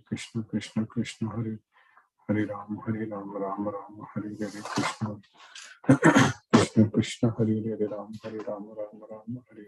Krishna Krishna Krishna Hare Hare Ram Ram Ram Hare Hare Krishna Krishna Krishna Hare Hare Ram Ram Hare.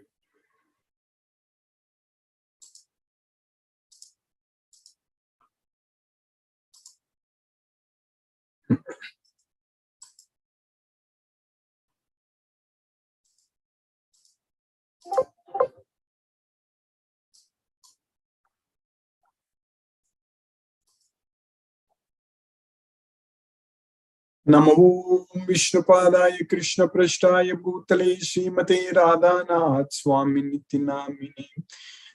Namo Vishnupadaya Krishna Prashtaya Bhutale Srimate Radhanath Swami Niti Namini.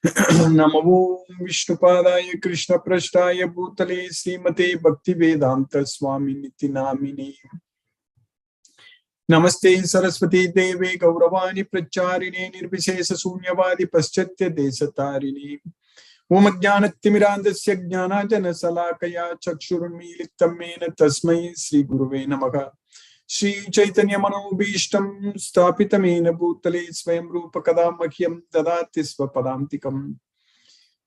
Namo Vishnupadaya Krishna Prashtaya Bhutale Srimate Bhakti Vedanta Swami Niti Namini. Namaste Saraswati Deve Gauravani Pracharine Nirvishesha Sunyavadi Paschatya Desatarini. Om Jnanatimirandasya Jnanajana Salakaya Chakshurunmilitam Mena Tasmai Sri Guruve Namaha. Sri Chaitanya Manobhishtam Sthapitamena Bhutale Swayam Rupa Kadamakyam Dadati Svapadantikam.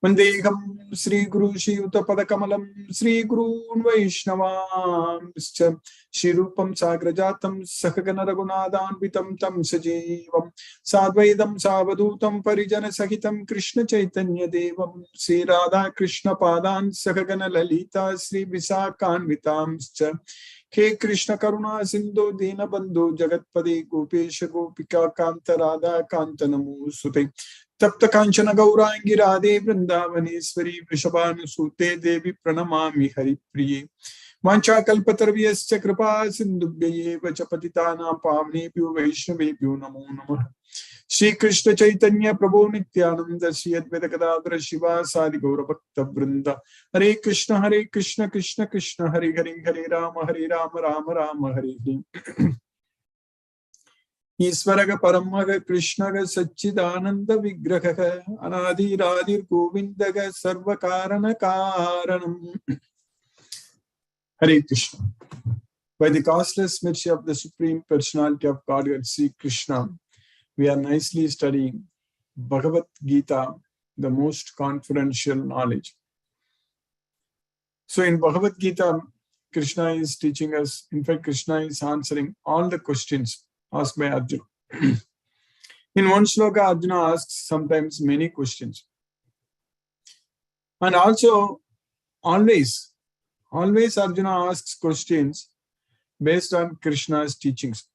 Vandeham Sri Guru Shri Uttapadakamalam Sri Guru Vaishnavam Shri Rupam Sagrajatam Sakagana Raghunadanvitam Tam Sajeevam Sadvaidam Savadutam Parijana Sahitam Krishna Chaitanya Devam Sri Radha Krishna Padan Sakagana Lalita Sri Visakanvitam He Krishna Karuna Sindhu Dina Bandhu Jagatpade Gopesha Gopika Kanta Radha Kanta Namu Sute Tapta Kanchana Gaurangi Radhe Vrindavaneshwari Vrishabhanusute Devi Pranamami Hari Priye Vancha Kalpatarvyascha Kripa Sindhubhye Vachapatitanam Pavnebhyo Vaishnavebhyo Namo Namah. Shri Krishna Chaitanya Prabhu Nityananda Shri Advaita Gadadhara Shiva Sadi Gaura Bhakta Vrinda. Hare Krishna Krishna Krishna Hare Hare Hare Rama Rama Rama Hare Hare. Isvaraga Paramaga Krishnaga Satchidananda Vigraha Anadi Radir Govindaga Sarvakarana Karanam. Hare Krishna. By the costless mercy of the Supreme Personality of Godhead, Sri Krishna, we are nicely studying Bhagavad Gita, the most confidential knowledge. So in Bhagavad Gita, Krishna is teaching us, in fact, Krishna is answering all the questions asked by Arjuna. In one sloka, Arjuna asks sometimes many questions. And also, always Arjuna asks questions based on Krishna's teachings.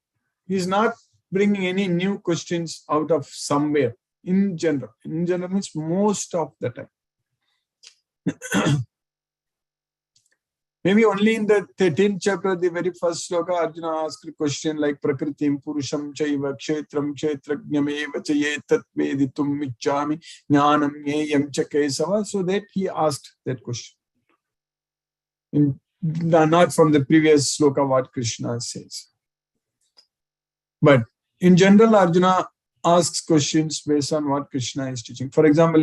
He is not bringing any new questions out of somewhere, in general. In general means most of the time. Maybe only in the 13th chapter, the very first sloka, Arjuna asked a question like Prakritim Purusham Chaiva Kshetram Kshetrajnameva Chayetat Veditum Michami Jnanam Nyayam Chakesava. So that he asked that question. Not from the previous sloka what Krishna says. But in general, Arjuna asks questions based on what Krishna is teaching. For example,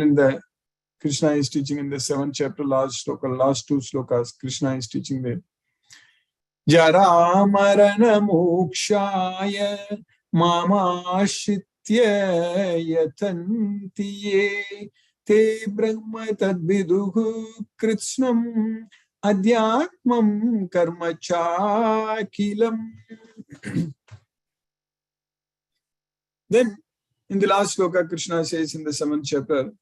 Krishna is teaching in the 7th chapter, last two slokas, Krishna is teaching there. Jara marana mokshaya mamashitya yatantiye te brahma tadviduhu kritsnam adhyatmam karmachakilam. Then, in the last sloka, Krishna says in the 7th chapter,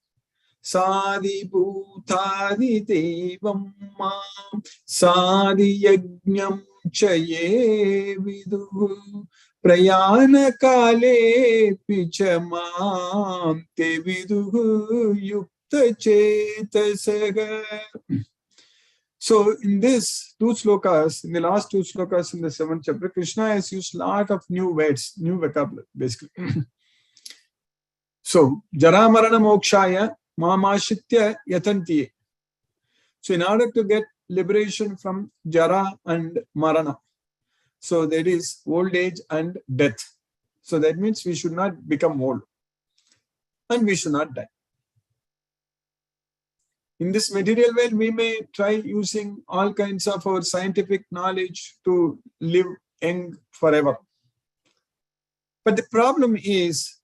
Sadi Bhutadi Devam Mam Sadi Yajnam Chaye Viduhu Prayana Kale Pichamam Te Viduhu Yukta Chetasaga. So in this two slokas, in the last two slokas in the 7th chapter, Krishna has used a lot of new words, new vocabulary, basically. So, Jara Marana Mokshaya Mamashitya Yatantiye. So in order to get liberation from Jara and Marana, so there is old age and death. So that means we should not become old and we should not die. In this material world, we may try using all kinds of our scientific knowledge to live young forever. But the problem is,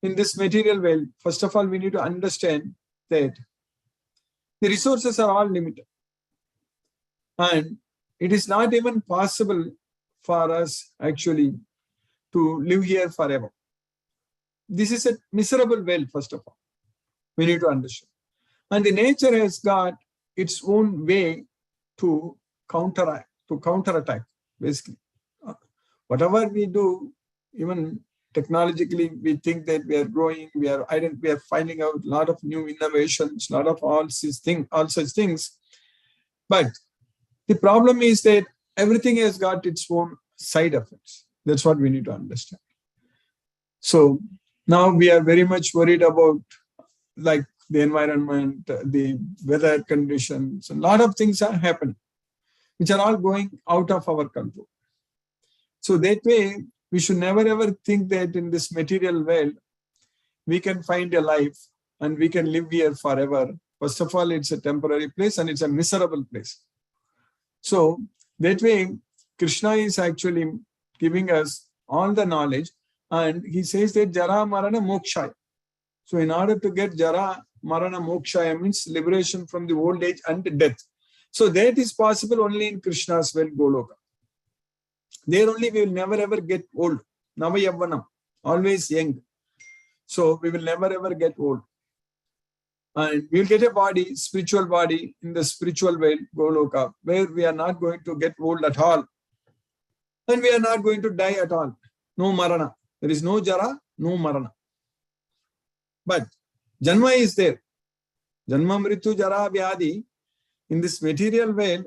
in this material world, first of all, we need to understand that The resources are all limited. And it is not even possible for us actually to live here forever. This is a miserable world, first of all. We need to understand. And the nature has got its own way to counterattack, basically. Whatever we do, even technologically, we think that we are growing, we are finding out a lot of new innovations, a lot of all such things. But the problem is that everything has got its own side effects. That's what we need to understand. So now we are very much worried about like the environment, the weather conditions, a lot of things are happening, which are all going out of our control. So that way, we should never ever think that in this material world, we can find a life and we can live here forever. First of all, it's a temporary place and it's a miserable place. So that way, Krishna is actually giving us all the knowledge, and he says that Jara Marana Mokshaya. So in order to get Jara Marana Mokshaya means liberation from the old age and death. So that is possible only in Krishna's world, Goloka. There only we will never ever get old. Navayavanam, always young. So we will never ever get old. And we will get a body, spiritual body in the spiritual world, Goloka, where we are not going to get old at all. And we are not going to die at all. No Marana. There is no Jara, no Marana. But Janma is there. Janma, Mrityu, Jara, Vyadi. In this material world,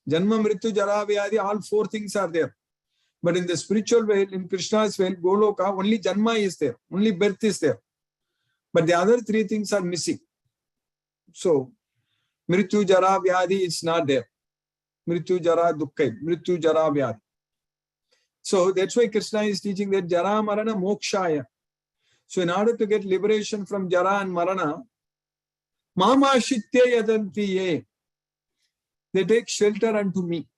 Janma, Mrityu, Jara, Vyadi, all four things are there. But in the spiritual world, in Krishna's world, Goloka, only Janma is there. Only birth is there. But the other three things are missing. So, Mrityu, Jara, Vyadi is not there. Mrityu, Jara, Dukkha. Mrityu, Jara, Vyadi. So, that's why Krishna is teaching that Jara, Marana, Mokshaya. So, in order to get liberation from Jara and Marana, Mama Shitya Yadantiye, they take shelter unto me.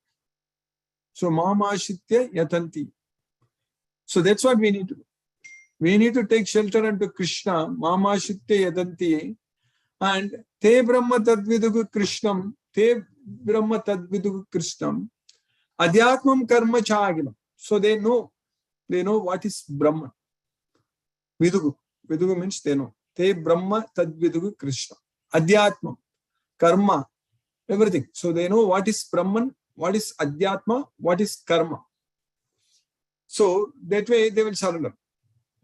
So, Mama Shitya Yatanti. So, that's what we need to do. We need to take shelter unto Krishna, Mama Shitya Yadantiye, and Te Brahma Tadvidugu Krishnam, Te Brahma Tadvidugu Krishnam, Adhyatmam Karma Chagilam. So, they know what is Brahman. Vidugu. Vidugu means they know. Te Brahma Tadvidugu Krishna. Adhyatmam, Karma, everything. So, they know what is Brahman, what is Adhyatma, what is Karma. So, that way they will surrender.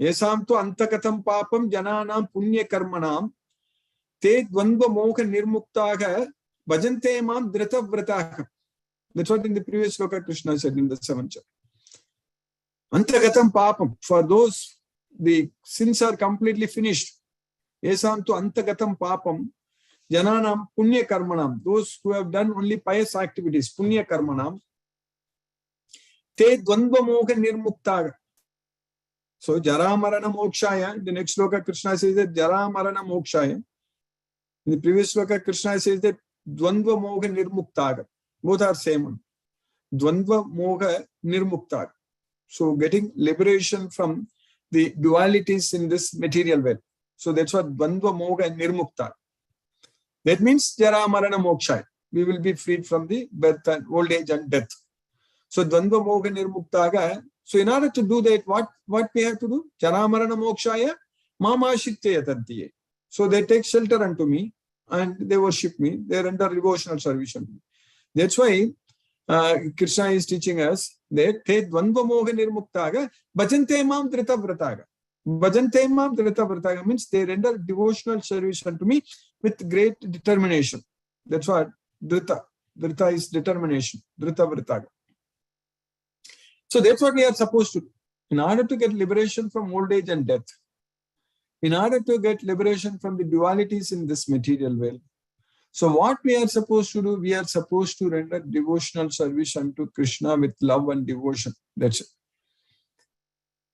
Yesam tu antakatam papam jananam punya karmanam te dvandva moha nirmuktaha bhajante mam drita vrataha. That's what in the previous sloka Krishna said in the 7th chapter. Antagatam papam. For those, the sins are completely finished. Yesam tu antagatam papam jananam punya karmanam. Those who have done only pious activities, punya karmanam, te dvandva moha nirmuktaha. So, Jara Marana Mokshaya, the next sloka Krishna says that Jara Marana Mokshaya. In the previous sloka Krishna says that Dvandva Moha Nirmuktaga. Both are same one. Dvandva Moha Nirmuktaga. So, getting liberation from the dualities in this material world. So, that's what Dvandva Moha Nirmuktaga. That means Jara Marana Mokshaya. We will be freed from the birth and old age and death. So, Dvandva Moha Nirmuktaga. So, in order to do that, what we have to do? Jara Marana Mokshaya, Mama Shitya Yatantiye. So, they take shelter unto me and they worship me. They render devotional service unto me. That's why Krishna is teaching us that Te Dvandva Moha Nirmuktaga, Bhajante Mam Drita Vrataga. Bhajante Mam Drita Vrataga means they render devotional service unto me with great determination. That's what Drita. Drita is determination. Drita Vrataga. So that's what we are supposed to do. In order to get liberation from old age and death, in order to get liberation from the dualities in this material world. So what we are supposed to do? We are supposed to render devotional service unto Krishna with love and devotion. That's it.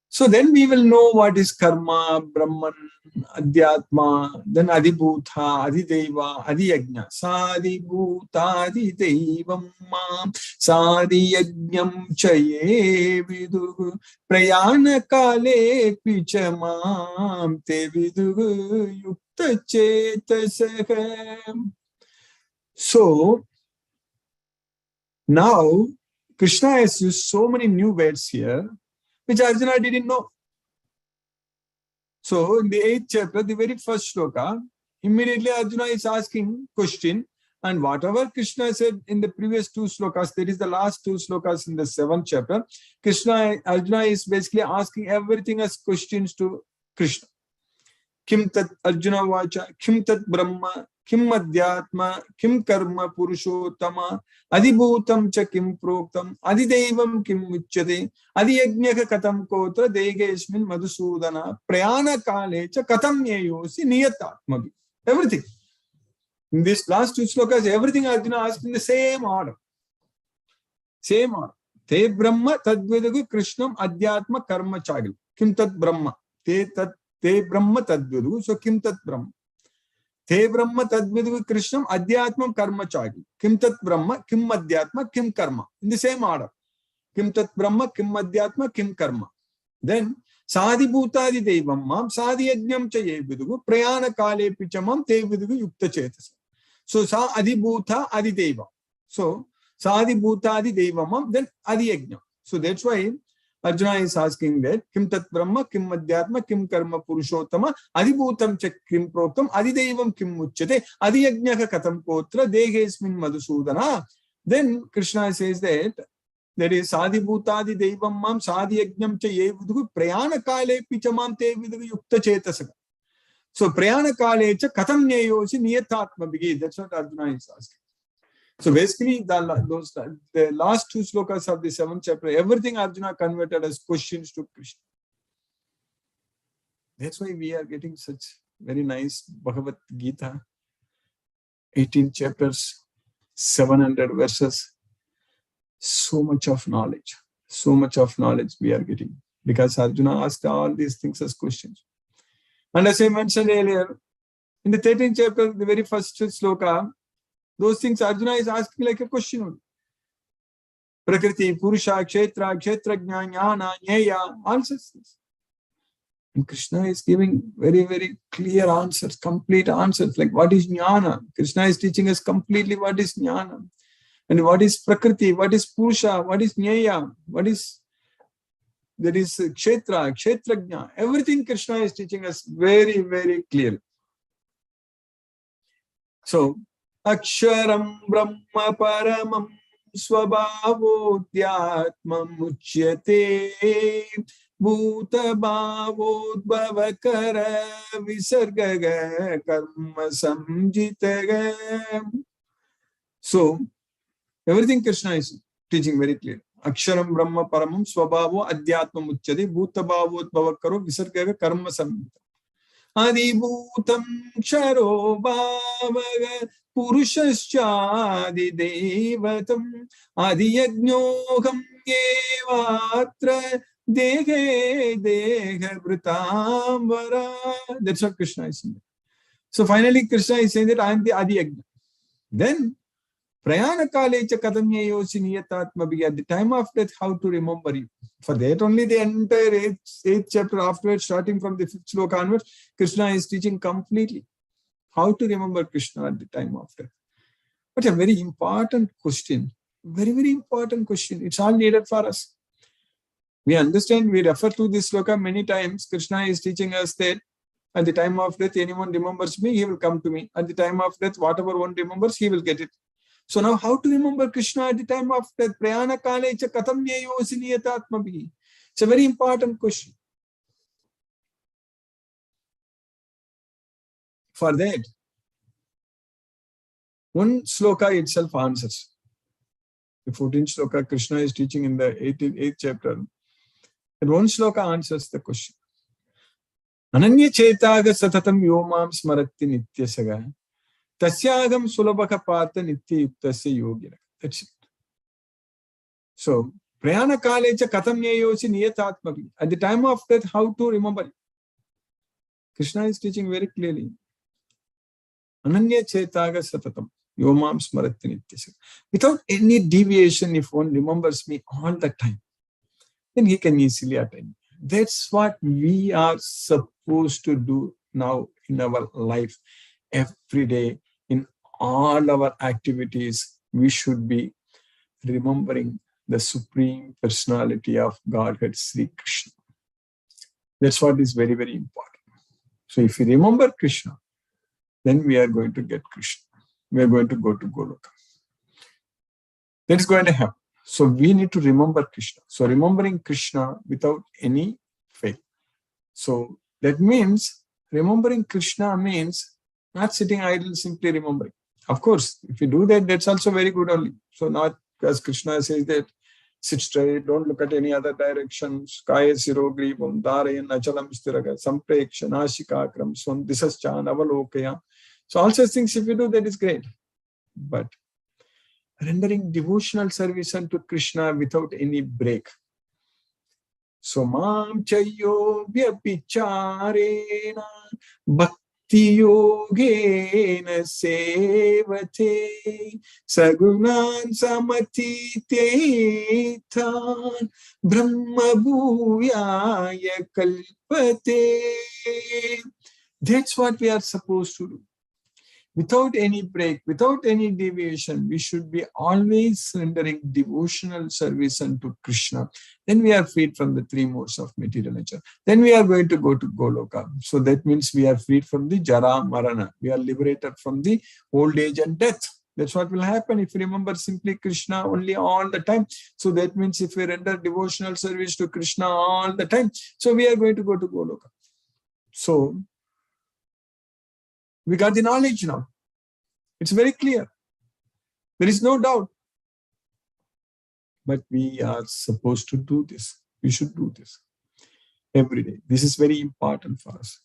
So then we will know what is karma, Brahman, Adhyatma, then Adibhuta, Adideva, Adiyajna, Sadibhuta, Adidevam, Sadiyajnam Chaye Vidugu, Prayana Kale Pichamam, Te Vidugu, Yukta Chetasaham. So now Krishna has used so many new words here, which Arjuna didn't know. So in the 8th chapter, the very first sloka, immediately Arjuna is asking question, and whatever Krishna said in the previous 2 slokas, that is the last 2 slokas in the 7th chapter, Arjuna is basically asking everything as questions to Krishna. Kim tat Arjuna vacha, kim tat brahma, kim adhyatma, kim karma purushottama, adibhutam cha kim proktam, adidevam kim uchyate, adiyajnaka katam kotra degesmin madhusudana, prayana kale cha katam yeyosi niyatatmabi. Everything. In this last 2 slokas, everything Arjuna asked in the same order. Same order. Te brahma tadvedagu krishnam adhyatma karma chagil. Kim tat brahma. Te brahma tadvidu, so kim tat brahma. Te brahma tadvidu krishnam adhyatmam karma chagi. Kim tat brahma, kim adhyatma, kim karma. In the same order. Kim tat brahma, kim adhyatma, kim karma. Then sadhi bhutadi devam mam sadhi yajnam cha ye vidugu prayana kale pichamam te vidugu yukta chetas. So sa adi bhuta adi deva. So sadhi bhutadi devam mam, then adi yajnam. So that's why Arjuna is asking that kim tat brahma, kim adhyatma, kim karma purushottama, adibhutam cha kim proktam, adidevam kim uchyate, adiyajnaka katam kotra, degesmin madhusudana. Then Krishna says that there is sadhibhutadi devam mam sadhiyajnam cha ye vidugu prayana kale pichamam te vidugu yukta chetasaka. So prayana kale cha katam nyeyosi niyatatma bigi. That's what Arjuna is asking. So basically, the last 2 slokas of the 7th chapter, everything Arjuna converted as questions to Krishna. That's why we are getting such very nice Bhagavad Gita, 18 chapters, 700 verses. So much of knowledge we are getting because Arjuna asked all these things as questions. And as I mentioned earlier, in the 13th chapter, the very first sloka, those things Arjuna is asking like a question only. Prakriti, Purusha, Kshetra, Kshetrajna, Jnana, Jnaya, answers this. And Krishna is giving very, very clear answers, complete answers. Like what is Jnana? Krishna is teaching us completely what is Jnana. And what is Prakriti, what is Purusha, what is Jnaya, that is Kshetra, Kshetrajna. Everything Krishna is teaching us very, very clearly. So, Aksharam Brahma Paramam Swabhavodhyatmam Uchyate Bhuta Bhavodbhavakara Visargaga Karma Samjitaga. So, everything Krishna is teaching very clear. Aksharam Brahma Paramam Swabhavo Adhyatmam Uchyate Bhuta Bhavodbhavakaro Visargaga Karma Samjitaga. Adibhutam Ksharo Bhavaga Purushascha Devatam Adiyajnoham Yevatra Dehe Deha Vritambara. That's what Krishna is saying. So finally Krishna is saying that I am the Adiyajna. Then Prayana Kalecha Katamyayosi Niyatatma, at the time of death, how to remember you. For that only the entire 8th chapter afterwards, starting from the 5th sloka onwards, Krishna is teaching completely how to remember Krishna at the time of death. But a very important question, very, very important question. It's all needed for us. We understand, we refer to this sloka many times. Krishna is teaching us that at the time of death, anyone remembers me, he will come to me. At the time of death, whatever one remembers, he will get it. So now how to remember Krishna at the time of death? Prayana kalecha katam yeyosi niyatatmabihi. It's a very important question. For that, one sloka itself answers. The 14th sloka Krishna is teaching in the 8th chapter. And one sloka answers the question. Ananya chetaga satatam yomam smarati nityasaga. Tasyagam sulabhaka pata nitya yuktasya yogina. That's it. So, prayana kalecha katam yeyosi niyatatmabi. At the time of death, how to remember? Krishna is teaching very clearly. Ananya chetaga satatam yomam smarati nityasya. Without any deviation, if one remembers me all the time, then he can easily attain. That's what we are supposed to do now in our life, every day, in all our activities, we should be remembering the Supreme Personality of Godhead, Sri Krishna. That's what is very, very important. So if we remember Krishna, then we are going to get Krishna. We are going to go to Goloka. That's going to happen. So we need to remember Krishna. So remembering Krishna without any fail. So that means remembering Krishna means not sitting idle, simply remembering. Of course, if you do that, that's also very good only. So not because Krishna says that sit straight, don't look at any other directions. Kaya siro gribam dharayan achalam stiraga sampreksha nashikakram swandisascha navalokaya. So all such things, if you do, that is great. But rendering devotional service unto Krishna without any break. So mam chayo vyapicharena bhakti yogena sevate sagunan samatitetan brahma bhuyaya kalpate. That's what we are supposed to do. Without any break, without any deviation, we should be always rendering devotional service unto Krishna. Then we are freed from the three modes of material nature. Then we are going to go to Goloka. So that means we are freed from the Jara Marana. We are liberated from the old age and death. That's what will happen if we remember simply Krishna only all the time. So that means if we render devotional service to Krishna all the time, so we are going to go to Goloka. So we got the knowledge now. It's very clear. There is no doubt. But we are supposed to do this. We should do this every day. This is very important for us.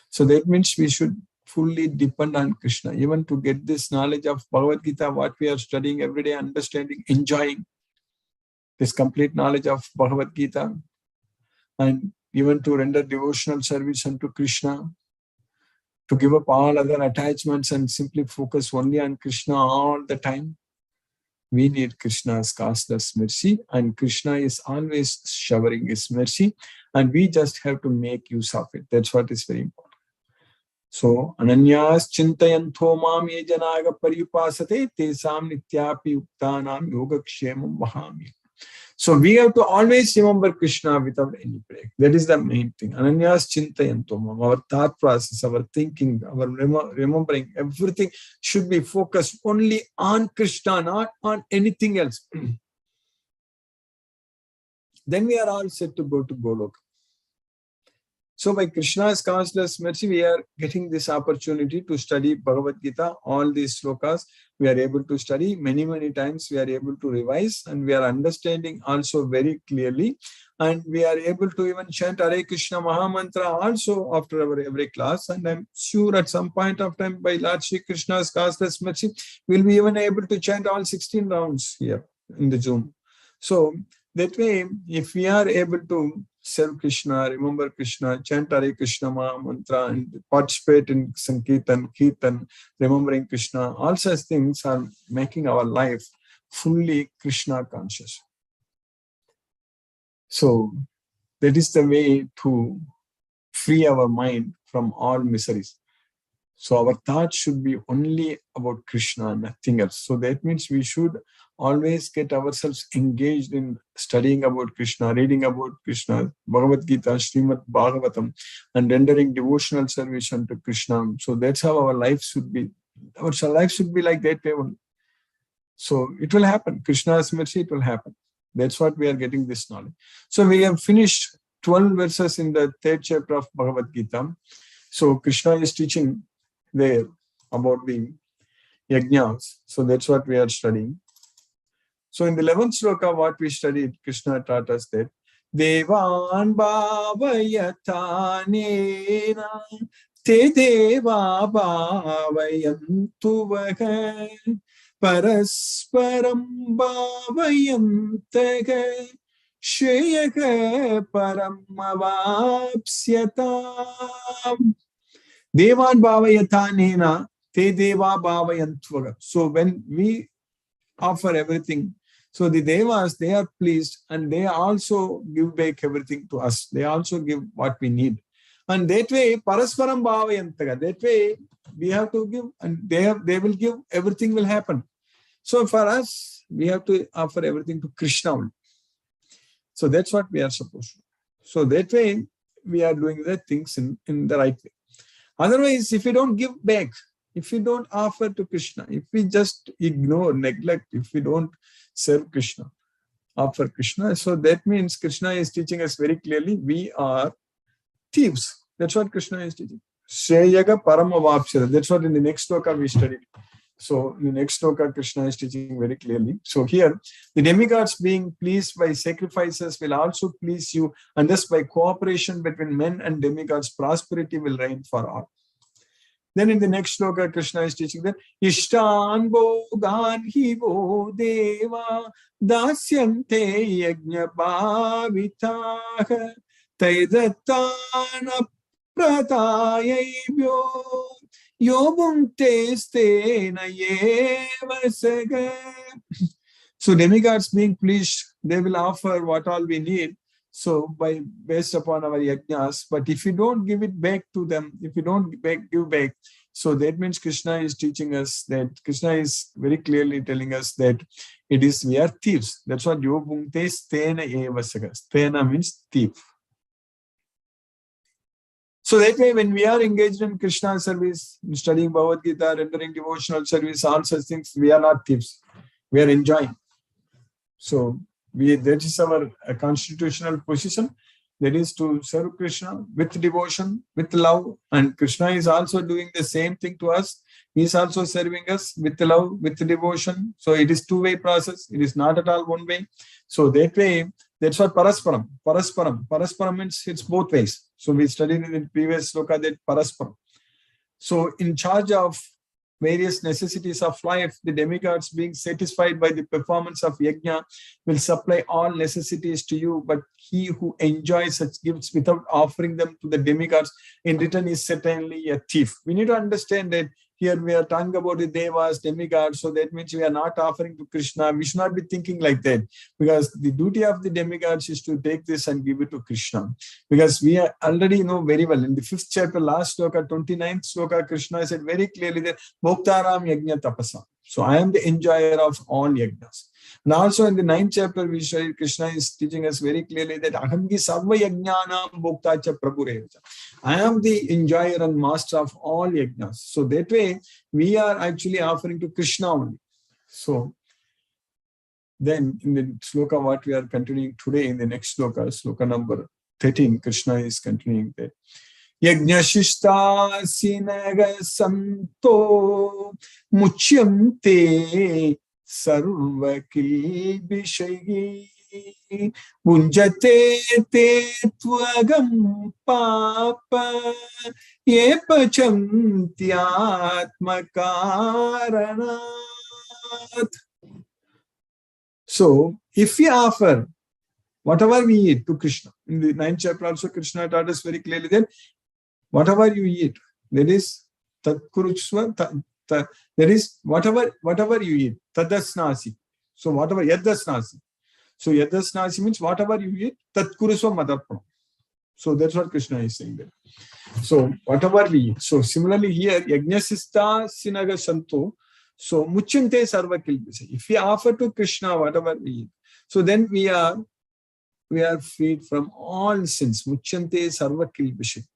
So that means we should fully depend on Krishna, even to get this knowledge of Bhagavad Gita, what we are studying every day, understanding, enjoying this complete knowledge of Bhagavad Gita, and even to render devotional service unto Krishna, to give up all other attachments and simply focus only on Krishna all the time. We need Krishna's causeless mercy, and Krishna is always showering his mercy, and we just have to make use of it. That's what is very important. So, ananyas chintayanto mam ye janaga paripasate tesam nityapi uktanam yogakshemam vahami. So we have to always remember Krishna without any break. That is the main thing. Ananyas chintayanto mam. Our thought process, our thinking, our remembering, everything should be focused only on Krishna, not on anything else. Then we are all set to go to Goloka. So by Krishna's causeless mercy, we are getting this opportunity to study Bhagavad Gita. All these slokas we are able to study many, many times. We are able to revise, and we are understanding also very clearly. And we are able to even chant Hare Krishna Mahamantra also after our every class. And I'm sure at some point of time, by Lord Shri Krishna's causeless mercy, we'll be even able to chant all 16 rounds here in the Zoom. So that way, if we are able to serve Krishna, remember Krishna, chant Hare Krishna Mahamantra, and participate in Sankirtan, Kirtan, remembering Krishna, all such things are making our life fully Krishna conscious. So that is the way to free our mind from all miseries. So our thoughts should be only about Krishna, nothing else. So that means we should always get ourselves engaged in studying about Krishna, reading about Krishna, Bhagavad Gita, Srimad Bhagavatam, and rendering devotional service unto Krishna. So that's how our life should be. Our life should be like that way only. So it will happen. Krishna's mercy, it will happen. That's what we are getting this knowledge. So we have finished 12 verses in the 3rd chapter of Bhagavad Gita. So Krishna is teaching there about the yajnas. So that's what we are studying. So in the 11th sloka, what we studied, Krishna taught us that Devan bhavayatanena te deva bhavayantu vaha parasparam bhavayantaga shreyaga paramavapsyatam. Devan bhavayatanena te deva bhavayantu. So when we offer everything, so the devas, they are pleased, and they also give back everything to us. They also give what we need. And that way, parasparam bhavayantaga. That way, we have to give, and they will give, everything will happen. So for us, we have to offer everything to Krishna only. So that's what we are supposed to do. So that way, we are doing the things in the right way. Otherwise, if we don't give back, if we don't offer to Krishna, if we just ignore, neglect, if we don't serve Krishna, offer Krishna, so that means Krishna is teaching us very clearly, we are thieves. That's what Krishna is teaching. Shreyaga paramavapsara. That's what in the next sloka we studied. So in the next sloka, Krishna is teaching very clearly. So here, the demigods being pleased by sacrifices will also please you, and thus by cooperation between men and demigods, prosperity will reign for all. Then in the next sloka, Krishna is teaching that Ishtan Bogan Hivo Deva Dasyante Yajna Bhavitah Taidatana Pratayabhyo Yobum Testena Yevasaga. So demigods being pleased, they will offer what all we need. So based upon our yajnas, but if you don't give it back to them, if you don't give back, so that means Krishna is teaching us that, Krishna is very clearly telling us that it is, we are thieves. That's what Yobungte Stena Evasaga. Stena means thief. So that way, when we are engaged in Krishna service, studying Bhagavad Gita, rendering devotional service, all such things, we are not thieves. We are enjoying. So that is our constitutional position. That is to serve Krishna with devotion, with love. And Krishna is also doing the same thing to us. He is also serving us with love, with devotion. So it is two-way process. It is not at all one way. So that way, that's what parasparam. Parasparam means it's both ways. So we studied in the previous sloka that parasparam. So in charge of various necessities of life, the demigods being satisfied by the performance of yajna will supply all necessities to you, but he who enjoys such gifts without offering them to the demigods in return is certainly a thief. We need to understand that here we are talking about the devas, demigods, so that means we are not offering to Krishna. We should not be thinking like that, because the duty of the demigods is to take this and give it to Krishna. Because we already know very well, in the 5th chapter, last sloka, 29th sloka, Krishna said very clearly that Bhoktaram Yajna Tapasa. So I am the enjoyer of all yajnas. And also in the 9th chapter, we studied, Krishna is teaching us very clearly that Ahamgi Sarva Yajnanam Bhoktacha Prabhurevacha. I am the enjoyer and master of all yajnas. So that way, we are actually offering to Krishna only. So then in the sloka, what we are continuing today, in the next sloka, sloka number 13, Krishna is continuing that. Yajnashishta sinaga santo muchyante sarvakil vishayi Bunjate te tvagam papa ye pachantyatmakaranat. So, if we offer whatever we eat to Krishna, in the 9th chapter also Krishna taught us very clearly that whatever you eat, that is tatkuruchsva, that is whatever you eat, tadasnasi. So, whatever yadasnasi. So yadasnasi means whatever you eat, tatkurusva madarpanam. So that's what Krishna is saying there. So whatever we eat. So similarly here, yajnasista sinaga santo. So muchante sarva kilbise. If we offer to Krishna whatever we eat, so then we are freed from all sins. Muchante sarva kilbise.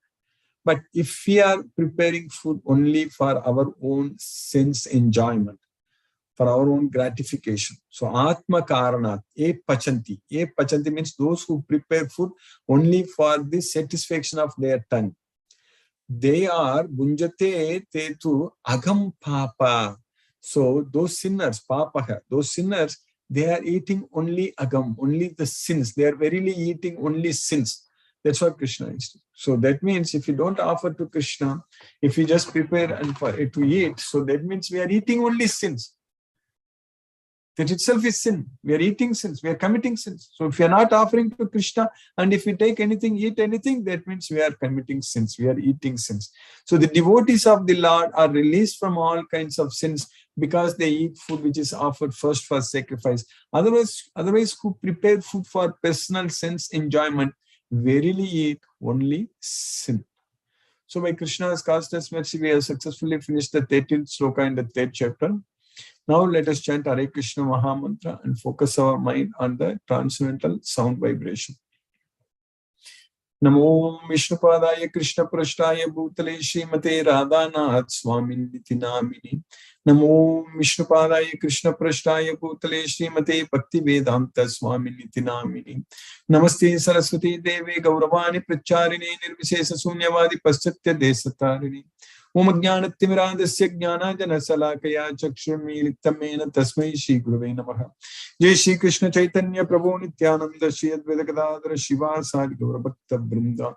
But if we are preparing food only for our own sense enjoyment, for our own gratification. So Atma Karanat, E Pachanti. E Pachanti means those who prepare food only for the satisfaction of their tongue. They are Bunjate Tetu Agam Papa. So those sinners, Papa, those sinners, they are eating only Agam, only the sins. They are verily eating only sins. That's what Krishna is doing. So that means if you don't offer to Krishna, if you just prepare and for it to eat, so that means we are eating only sins. That itself is sin. We are eating sins. We are committing sins. So if we are not offering to Krishna, and if we take anything, eat anything, that means we are committing sins. We are eating sins. So the devotees of the Lord are released from all kinds of sins because they eat food which is offered first for sacrifice. Otherwise, who prepare food for personal sense enjoyment, verily eat only sin. So by Krishna's castness mercy, we have successfully finished the 13th sloka in the 3rd chapter. Now let us chant Hare Krishna Mahamantra and focus our mind on the transcendental sound vibration. Namo Vishnupadaya Krishna Prashtaya Bhutale Srimate Radhanath Swaminiti Namini. Namo Vishnupadaya Krishna Prashtaya Bhutale Srimate Bhakti Vedanta Swaminiti Namini. Namaste Saraswati Devi Gauravani Pracharini Nirvishesha Sunyavadi Paschatya Desatarini. Om Jnanatimirandasya Jnananjana Salakaya Chakshurmilitam Mena Tasmai Shri Gurave Namaha. Jai Shri Krishna Chaitanya Prabhu Nityananda Shri Advaita Gadadhara Shiva Sadi Gaura Bhakta Vrinda.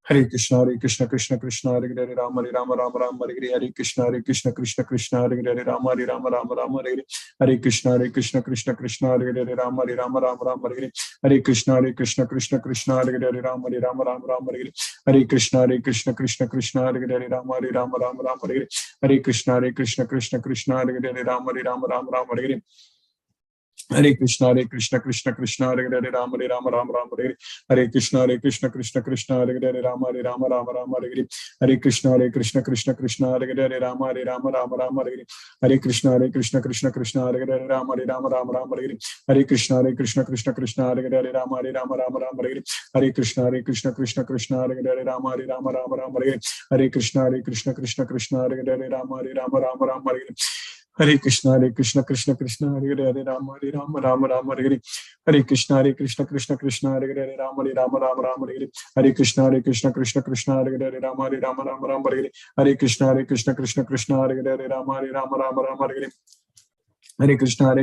Hare Krishna Krishna Krishna Hare Hare Rama Rama Rama Hare Hare Krishna Krishna Krishna Hare Hare Rama Rama Hare Hare Krishna Krishna Krishna Hare Hare Rama Rama Hare Hare Krishna Krishna Hare Hare Rama Rama Hare Hare Krishna Krishna Hare Hare Rama Rama Hare Hare Krishna Krishna Hare Hare Rama Rama Hare Hare Hare Krishna Krishna Hare Hare Rama Rama Hare Hare Krishna Krishna Hare Hare Rama Rama Hare Hare Krishna Krishna Hare Hare Rama Rama Hare Hare Krishna Krishna Hare Hare Rama Rama Hare Hare Krishna Krishna Hare Hare Rama Rama Hare Hare Krishna Krishna Hare Hare Rama Rama Hare Hare Krishna Krishna Hare Hare Rama Rama Hare Hare Krishna Krishna Hare Hare Rama Rama Hare Hare Krishna Krishna Hare Hare Rama Rama Hare Hare Krishna Krishna Hare Hare Rama Rama Hare Hare Krishna Krishna Hare Hare Rama Rama Hare Hare Krishna Krishna Hare Hare Rama Rama Hare Hare Krishna Krishna Hare Hare Rama Rama Hare Hare Krishna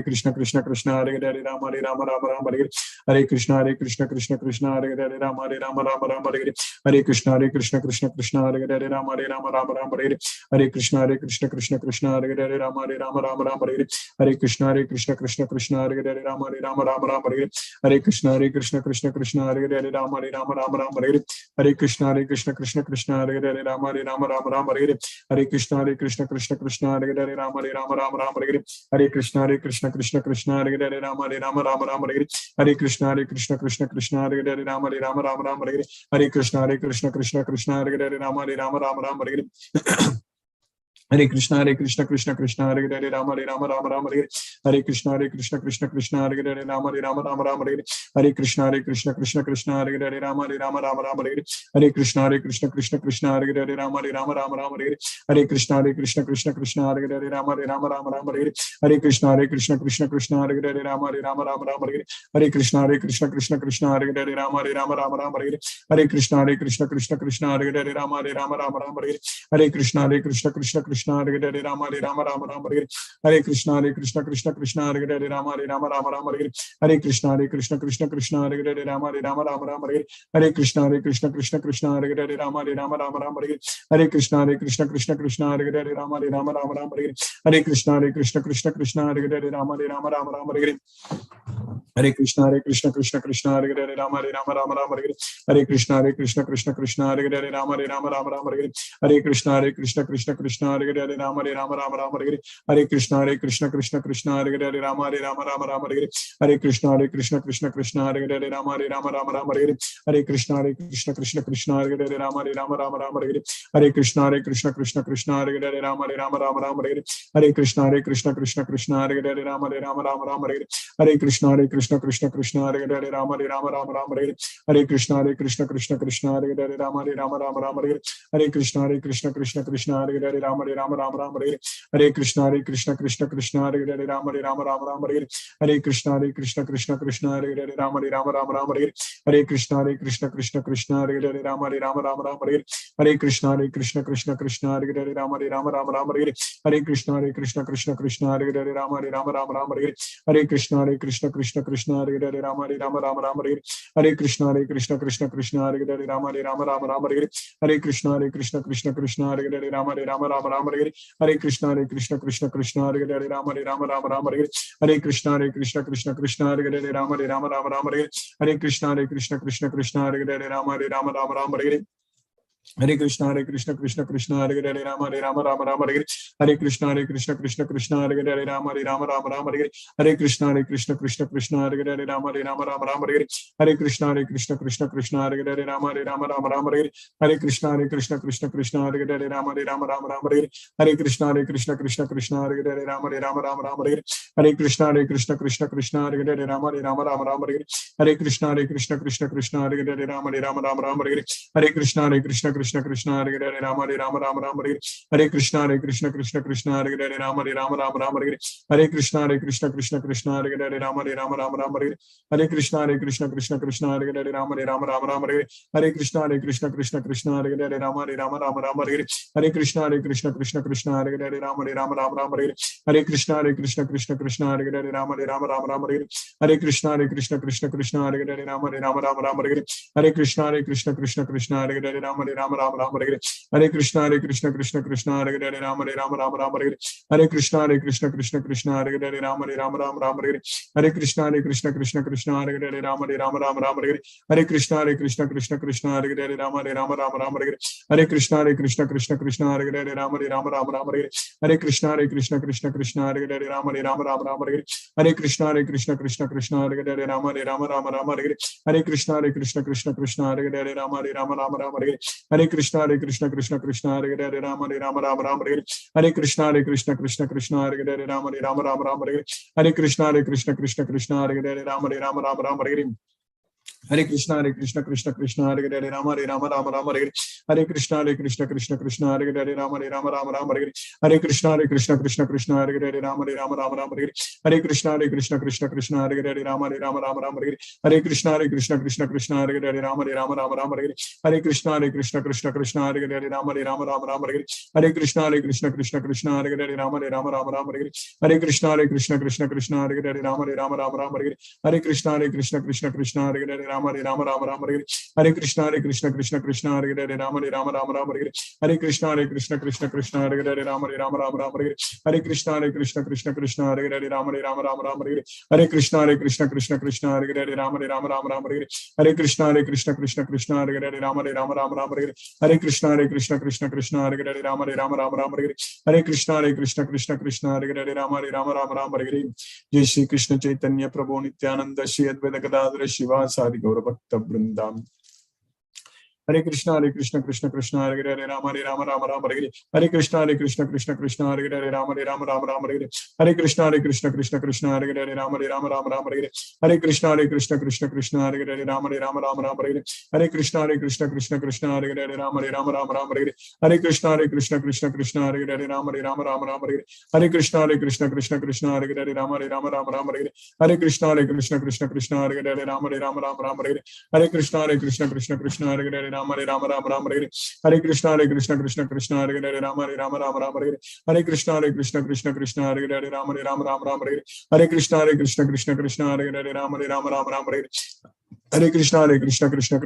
Krishna Hare Hare Rama Rama Hare Hare Krishna Krishna Hare Hare Rama Rama Hare Hare Krishna Krishna Hare Hare Rama Rama Hare Hare Krishna Krishna Hare Hare Rama Rama Hare Hare Krishna Krishna Hare Hare Rama Rama Hare Hare Krishna Krishna Hare Hare Rama Rama Hare Hare Krishna Krishna Hare Hare Rama Rama Hare Hare Krishna Krishna Hare Hare Rama Rama Hare Hare Krishna Krishna Hare Hare Rama Rama Hare Hare Krishna Krishna Hare Hare Rama Rama Hare Hare Krishna Krishna Hare Hare Rama Rama Hare Hare Krishna Krishna Hare Hare Rama Rama Hare Hare Krishna Krishna Hare Hare Rama Rama Hare Hare Krishna Krishna Hare Hare Rama Rama Hare Hare Krishna Krishna Hare Hare Rama Rama Hare Hare Krishna Krishna Hare Hare Rama Rama Hare Hare Krishna Krishna Hare Hare Rama Rama Hare Hare Krishna Krishna Hare Hare Rama Rama Hare Hare Krishna Krishna Hare Hare Rama Rama Hare Hare Krishna Krishna Hare Hare Rama Rama Hare Hare Krishna Krishna Hare Hare Rama Rama Hare Hare Krishna Krishna Hare Hare Rama Rama Hare Hare Krishna Krishna Hare Hare Rama Rama Hare Hare Krishna Krishna Hare Hare Rama Rama Hare Hare Krishna Krishna Hare Hare Rama Rama Hare Hare Krishna Krishna Hare Hare Rama Rama Hare Hare Krishna Krishna Hare Hare Rama Rama Hare Hare Krishna Krishna Hare Hare Rama Rama Hare Hare Krishna Krishna Hare Hare Rama Rama Hare Hare Krishna Krishna Hare Hare Rama Rama Hare Hare Krishna Krishna Hare Hare Rama Rama Hare Hare Krishna Krishna Hare Hare Rama Rama Hare Hare Krishna Krishna Hare Hare Rama Rama Hare Hare Krishna Krishna Hare Hare Rama Rama Hare Hare Krishna Krishna Hare Hare Rama Rama Hare Hare Krishna Krishna Hare Hare Rama Rama Hare Hare Krishna Krishna Hare Hare Rama Rama Hare Hare Krishna Krishna Hare Hare Rama Rama Hare Hare Krishna Krishna Hare Hare Rama Rama Hare Hare Krishna Krishna Hare Hare Rama Rama Hare Hare Krishna Krishna Hare Hare Rama Rama Hare Hare Krishna Krishna Hare Hare Rama Rama Hare Hare Krishna Krishna Hare Hare Rama Rama Hare Hare Krishna Krishna Hare Hare Rama Rama Hare Hare Krishna Krishna Hare Hare Rama Rama Hare Hare Krishna Krishna Hare Hare Rama Rama Hare Hare Krishna Krishna Krishna Hare Hare Hare Rama Rama Rama Hare Hare Krishna Krishna Krishna Hare Hare Hare Rama Rama Rama Hare Krishna Krishna Krishna Hare Hare Rama Rama Rama Hare Krishna Krishna Krishna Hare Hare Rama Rama Rama Hare Krishna Krishna Krishna Hare Hare Rama Rama Rama Hare Krishna Krishna Krishna Hare Hare Rama Rama Rama Hare Krishna Krishna Krishna Hare Hare Rama Rama Rama Hare Krishna Krishna Krishna Hare Hare Rama Rama Rama Hare Krishna Krishna Krishna Hare Hare Rama Rama Rama Hare Krishna Krishna Krishna Hare Hare Rama Rama Rama Hare Krishna Krishna Krishna Hare Hare Rama Rama Rama Hare Krishna Krishna Krishna Hare Hare Rama Rama Rama Hare Krishna Krishna Krishna Hare Hare Rama Rama Rama Hare Krishna Krishna Krishna Hare Hare Rama Rama Rama Hare Krishna Krishna Krishna Hare Hare Rama Rama Rama Hare Krishna Krishna Krishna Hare Hare Rama Rama Rama Hare Krishna Krishna Krishna Hare Hare Rama Rama Rama Hare Krishna Krishna Krishna Hare Hare Rama Rama Rama Hare Krishna Krishna Krishna Hare Hare Rama Rama Rama Hare Krishna Krishna Krishna Hare Hare Rama Rama Rama Hare Krishna Krishna Krishna Hare Hare Rama Rama Rama Hare Krishna Krishna Krishna Hare Hare Rama Rama Rama Hare Krishna Krishna Krishna Hare Hare Rama Rama Rama Hare Krishna Krishna Krishna Hare Hare Rama Rama Rama Hare Krishna Krishna Krishna Hare Hare Rama Rama Rama Hare Krishna Krishna Krishna Hare Hare Rama Rama Rama Hare Krishna Krishna Krishna Hare Hare Rama Rama Rama Hare Krishna Krishna Krishna Hare Hare Rama Rama Rama Hare Krishna Krishna Hare Hare Rama Rama Rama Hare Krishna Krishna Krishna Hare Hare Rama Rama Rama Hare Krishna Krishna Krishna Hare Hare Rama Rama Rama Hare Krishna Krishna Krishna Hare Hare Rama Rama Rama Hare Krishna Krishna Krishna Hare Hare Rama Rama Rama Hare Krishna Krishna Krishna Hare Hare Rama Rama Rama Hare Krishna Krishna Krishna Hare Hare Rama Rama Rama Hare Krishna Krishna Krishna Hare Hare Rama Rama Rama Hare Krishna Krishna Krishna Hare Hare Rama Rama Rama Hare Krishna Krishna Krishna Hare Hare Rama Rama Rama Hare Krishna Krishna Krishna Hare Hare Rama Rama Rama Hare Krishna Krishna Krishna Hare Hare Rama Rama Rama Hare Krishna Krishna Krishna Hare Hare Rama Rama Rama Hare Krishna Krishna Krishna Hare Hare Rama Rama Rama Hare Krishna Krishna Krishna Hare Hare Rama Rama Rama Hare Krishna Krishna Krishna Hare Hare Rama Rama Rama Jai Shri Krishna Chaitanya Prabhu Nityananda Shri Advaita Gadadhara Shivasadi Gaura Bhakta Vrindam Hare Krishna Krishna Krishna Hare Hare Rama Rama Hare Krishna Krishna Krishna Hare Hare Rama Rama Hare Krishna Krishna Krishna Hare Hare Rama Rama Hare Krishna Krishna Krishna Hare Hare Rama Rama Hare Krishna Krishna Krishna Hare Hare Rama Rama Hare Krishna Krishna Krishna Hare Hare Rama Rama Hare Krishna Krishna Krishna Hare Hare Rama Hare Krishna Krishna Krishna Hare Hare Rama Hare Krishna Krishna Krishna Hare Hare Rama Hare Krishna Krishna Krishna Hare Hare Rama Hare Krishna Krishna Krishna Hare Hare Rama Hare Krishna Krishna Krishna Hare Hare Rama Hare Krishna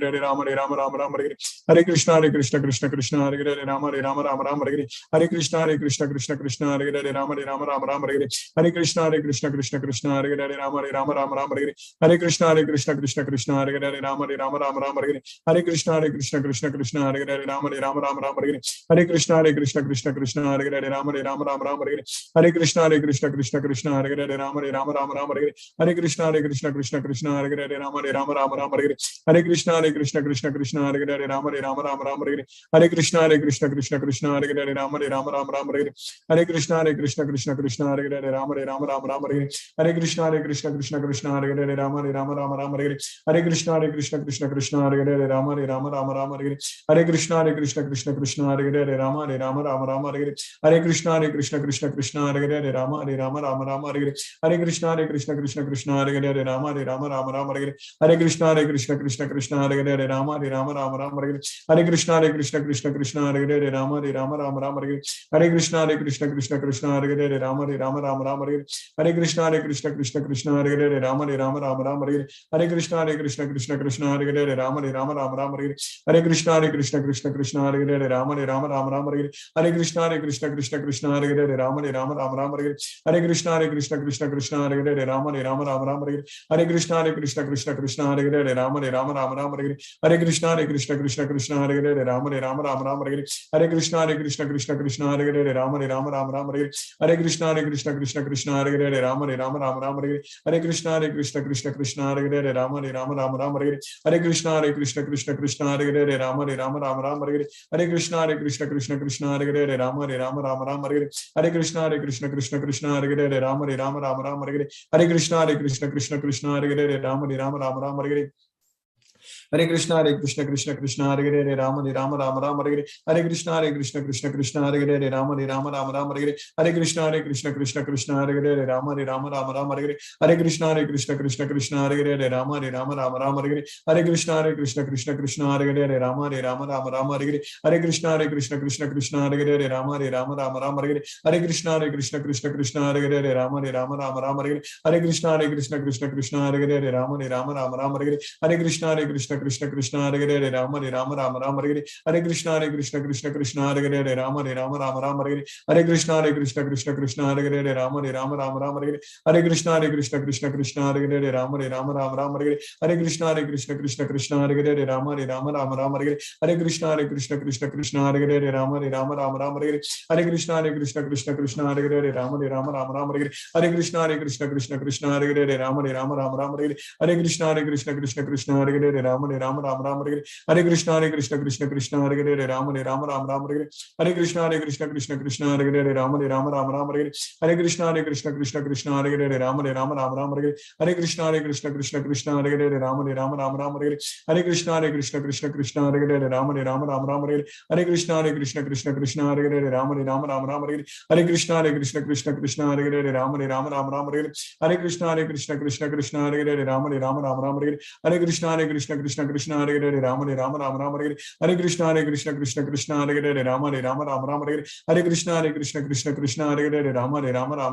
Krishna Hare Hare Rama Hare Krishna Krishna Krishna Hare Hare Rama Hare Krishna Krishna Krishna Hare Hare Rama Hare Krishna Krishna Krishna Hare Hare Rama Hare Krishna Krishna Krishna Hare Hare Rama Hare Krishna Krishna Krishna Hare Hare Rama Hare Krishna Krishna Krishna Hare Hare Rama Hare Krishna Krishna Krishna Hare Hare Rama Hare Krishna Krishna Krishna Hare Hare Rama Hare Krishna Krishna Krishna Hare Hare Rama Hare Krishna Krishna Krishna Hare Hare Rama Hare Krishna Krishna Krishna Hare Hare Rama Hare Krishna Krishna Krishna Hare Hare Rama Hare Krishna Krishna Krishna Hare Hare Rama Hare Krishna Krishna Krishna Hare Hare Rama Hare Krishna Krishna Krishna Hare Hare Rama Hare Krishna Krishna Krishna Hare Hare Rama Hare Krishna Krishna Krishna Hare Hare Rama Hare Krishna Krishna Krishna Hare Hare Rama Hare Krishna Krishna Krishna Hare Hare Rama Hare Krishna Krishna Krishna Hare Hare Rama Hare Krishna Krishna Krishna Hare Hare Rama Hare Krishna Krishna Krishna Hare Hare Rama Hare Krishna Krishna Krishna Hare Hare Rama Hare Krishna Krishna Krishna Hare Hare Rama Hare Krishna Krishna Krishna Hare Hare Rama Hare Krishna Krishna Krishna Hare Hare Hare Rama Rama Rama Hare Hare Hare Krishna Krishna Krishna Hare Hare Hare Rama Rama Hare Hare Hare Krishna Krishna Hare Hare Hare Rama Rama Hare Hare Hare Krishna Krishna Hare Hare Hare Rama Rama Hare Hare Hare Krishna Krishna Hare Hare Hare Rama Rama Hare Hare Hare Krishna Krishna Hare Hare Hare Rama Rama Hare Hare Hare Krishna Krishna Hare Hare Hare Rama Rama Hare Hare Hare Krishna Krishna Hare Hare Hare Rama Rama Hare Hare Hare Krishna Krishna Hare Hare Hare Rama Rama Hare Hare Hare Krishna Krishna Hare Hare Hare Rama Rama Hare Hare Hare Krishna Krishna Hare Hare Hare Rama Rama Hare Hare Hare Krishna Krishna Hare Hare Hare Rama Rama Hare Hare Hare Krishna Krishna Hare Hare Hare Rama Rama Hare Hare Hare Krishna Krishna Hare Hare Hare Rama Rama Hare Hare Hare Krishna Krishna Hare Hare Hare Rama Rama Hare Hare Hare Krishna Krishna Hare Hare Hare Rama Rama Hare Hare Hare Krishna Krishna Hare Hare Hare Rama Rama Hare Hare Hare Krishna Krishna Hare Hare Hare Rama Rama Hare Hare Hare Krishna Krishna Hare Hare Hare Rama Rama Hare Hare Hare Krishna Krishna Hare Hare Hare Rama Rama Hare Hare Hare Krishna Krishna Hare Hare Hare Rama Rama Hare Hare Hare Krishna Krishna Hare Hare Hare Rama Rama Hare Hare Hare Krishna Krishna Hare Hare Hare Rama Rama Hare Hare Hare Krishna Krishna Hare Hare Hare Rama Rama Hare Hare Hare Krishna Krishna Hare Hare Hare Rama Rama Hare Hare Hare Krishna Krishna Hare Hare Hare Rama Rama Hare Hare Hare Krishna Krishna Hare Hare Hare Rama Rama Hare Hare Hare Krishna Krishna Hare Hare Hare Rama Rama Hare Hare Hare Krishna Krishna Hare Hare Hare Rama Rama Hare Hare Hare Krishna Krishna Hare Hare Hare Rama Rama Hare Hare Hare Krishna Krishna Hare Hare Hare Rama Rama Hare Hare Hare Krishna Krishna Hare Hare Hare Rama Rama Hare Hare Hare Krishna Krishna Hare Hare Hare Rama Rama Hare Hare Hare Krishna Krishna Hare Hare Hare Rama Rama Hare Hare Hare Krishna Krishna Hare Hare Hare Rama Rama Hare Hare Hare Krishna Krishna Hare Hare Hare Rama Rama Hare Hare Hare Krishna Krishna Hare Hare Hare Rama Rama Hare Hare Hare Krishna Krishna Hare Hare Hare Rama Rama Hare Hare Hare Krishna Krishna Hare Hare Hare Rama Rama Hare Hare Hare Krishna Krishna Hare Hare Hare Rama Rama Hare Hare Hare Krishna Krishna Hare Hare Hare Rama Rama Hare Hare Hare Krishna Krishna Hare Hare Hare Rama Rama Hare Hare Hare Krishna Krishna Hare Hare Hare Rama Rama Hare Hare Hare Krishna Krishna Hare Hare Hare Rama Rama Hare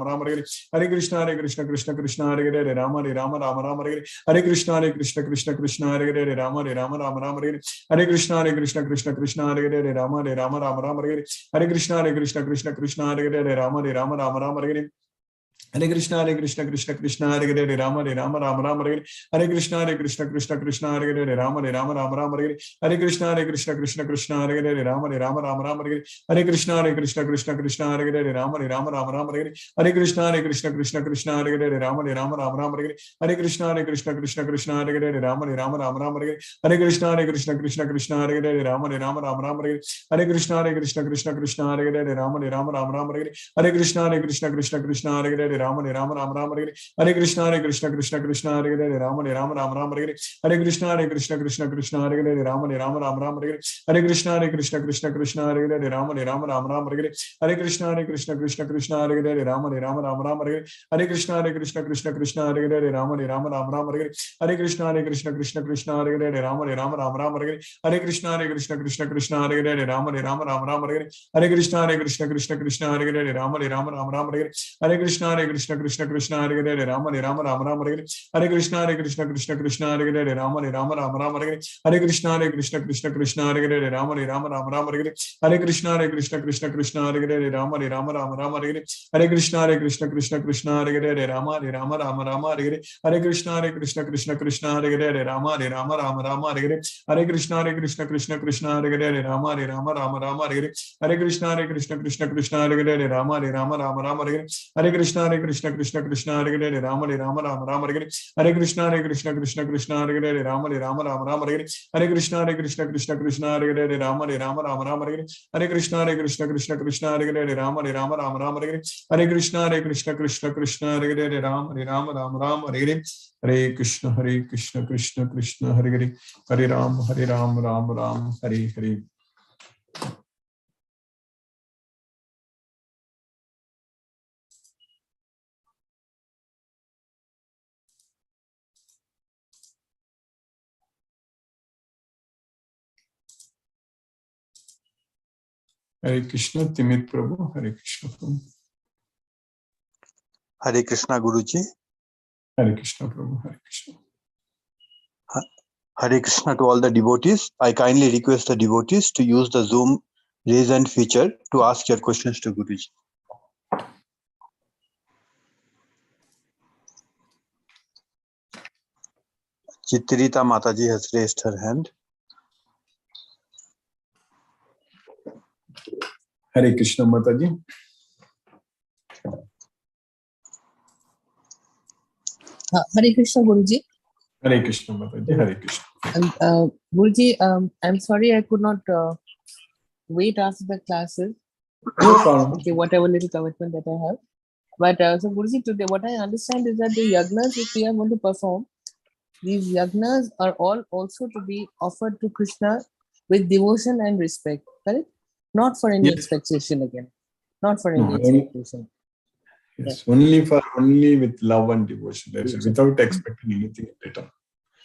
Hare Hare Krishna Krishna Hare Hare Hare Rama Rama Hare Hare Hare Krishna Krishna Hare Hare Hare Rama Rama Hare Hare Hare Krishna Krishna Hare Hare Hare Rama Rama Hare Hare Hare Krishna Krishna Hare Hare Hare Rama Rama Hare Hare Hare Krishna Krishna Hare Hare Hare Rama Rama Hare Hare Hare Krishna Krishna Hare Hare Hare Rama Rama Hare Hare Hare Krishna Krishna Hare Hare Hare Rama Rama Hare Hare Hare Krishna Krishna Hare Hare Hare Rama Rama Hare Hare Hare Krishna Krishna Hare Hare Hare Rama Rama Hare Hare Hare Krishna Krishna Hare Hare Hare Rama Rama Hare Hare Hare Krishna Krishna Hare Hare Hare Rama Rama Hare Hare Hare Krishna Krishna Hare Hare Hare Rama Rama Hare Hare Hare Krishna Krishna Hare Hare Hare Rama Rama Hare Hare Hare Krishna Krishna Hare Hare Hare Rama Rama Hare Hare Hare Krishna Krishna Hare Hare Hare Rama Rama Hare Hare Hare Krishna Krishna Hare Hare Hare Rama Rama Hare Hare Hare Krishna Krishna Hare Hare Hare Rama Rama Hare Hare Hare Krishna Krishna Hare Hare Hare Rama Rama Hare Hare Hare Krishna Krishna Hare Hare Hare Rama Rama Hare Hare Hare Krishna Krishna Hare Hare Hare Rama Rama Hare Hare Hare Krishna Krishna Hare Hare Hare Rama Rama Hare Hare Hare Krishna Krishna Hare Hare Hare Rama Rama Hare Hare Hare Krishna Krishna Hare Hare Hare Rama Rama Hare Hare Hare Krishna Krishna Hare Hare Hare Rama Rama Hare Hare Hare Krishna Krishna Hare Hare Hare Rama Rama Hare Hare Hare Krishna Krishna Hare Hare Hare Rama Rama Hare Hare Hare Krishna Krishna Hare Hare Hare Rama Rama Hare Hare Hare Krishna Krishna Krishna Hare Hare Hare Ram Ram Hare Hare. Hare Krishna, Timit Prabhu, Hare Krishna Prabhu. Hare Krishna Guruji. Hare Krishna Prabhu, Hare Krishna. Hare Krishna to all the devotees. I kindly request the devotees to use the Zoom raise hand feature to ask your questions to Guruji. Chitrita Mataji has raised her hand. Hare Krishna Mataji. Hare Krishna Guruji. Hare Krishna Mataji. Hare Krishna. Guruji, I'm sorry I could not wait after the classes. No problem. Okay, whatever little commitment that I have. But so Guruji, today what I understand is that the yagnas which we are going to perform, these yagnas are all also to be offered to Krishna with devotion and respect, correct? Not for any Yes. expectation again. Not for No, any expectation. Yes, only with love and devotion. That's it, without expecting anything in return.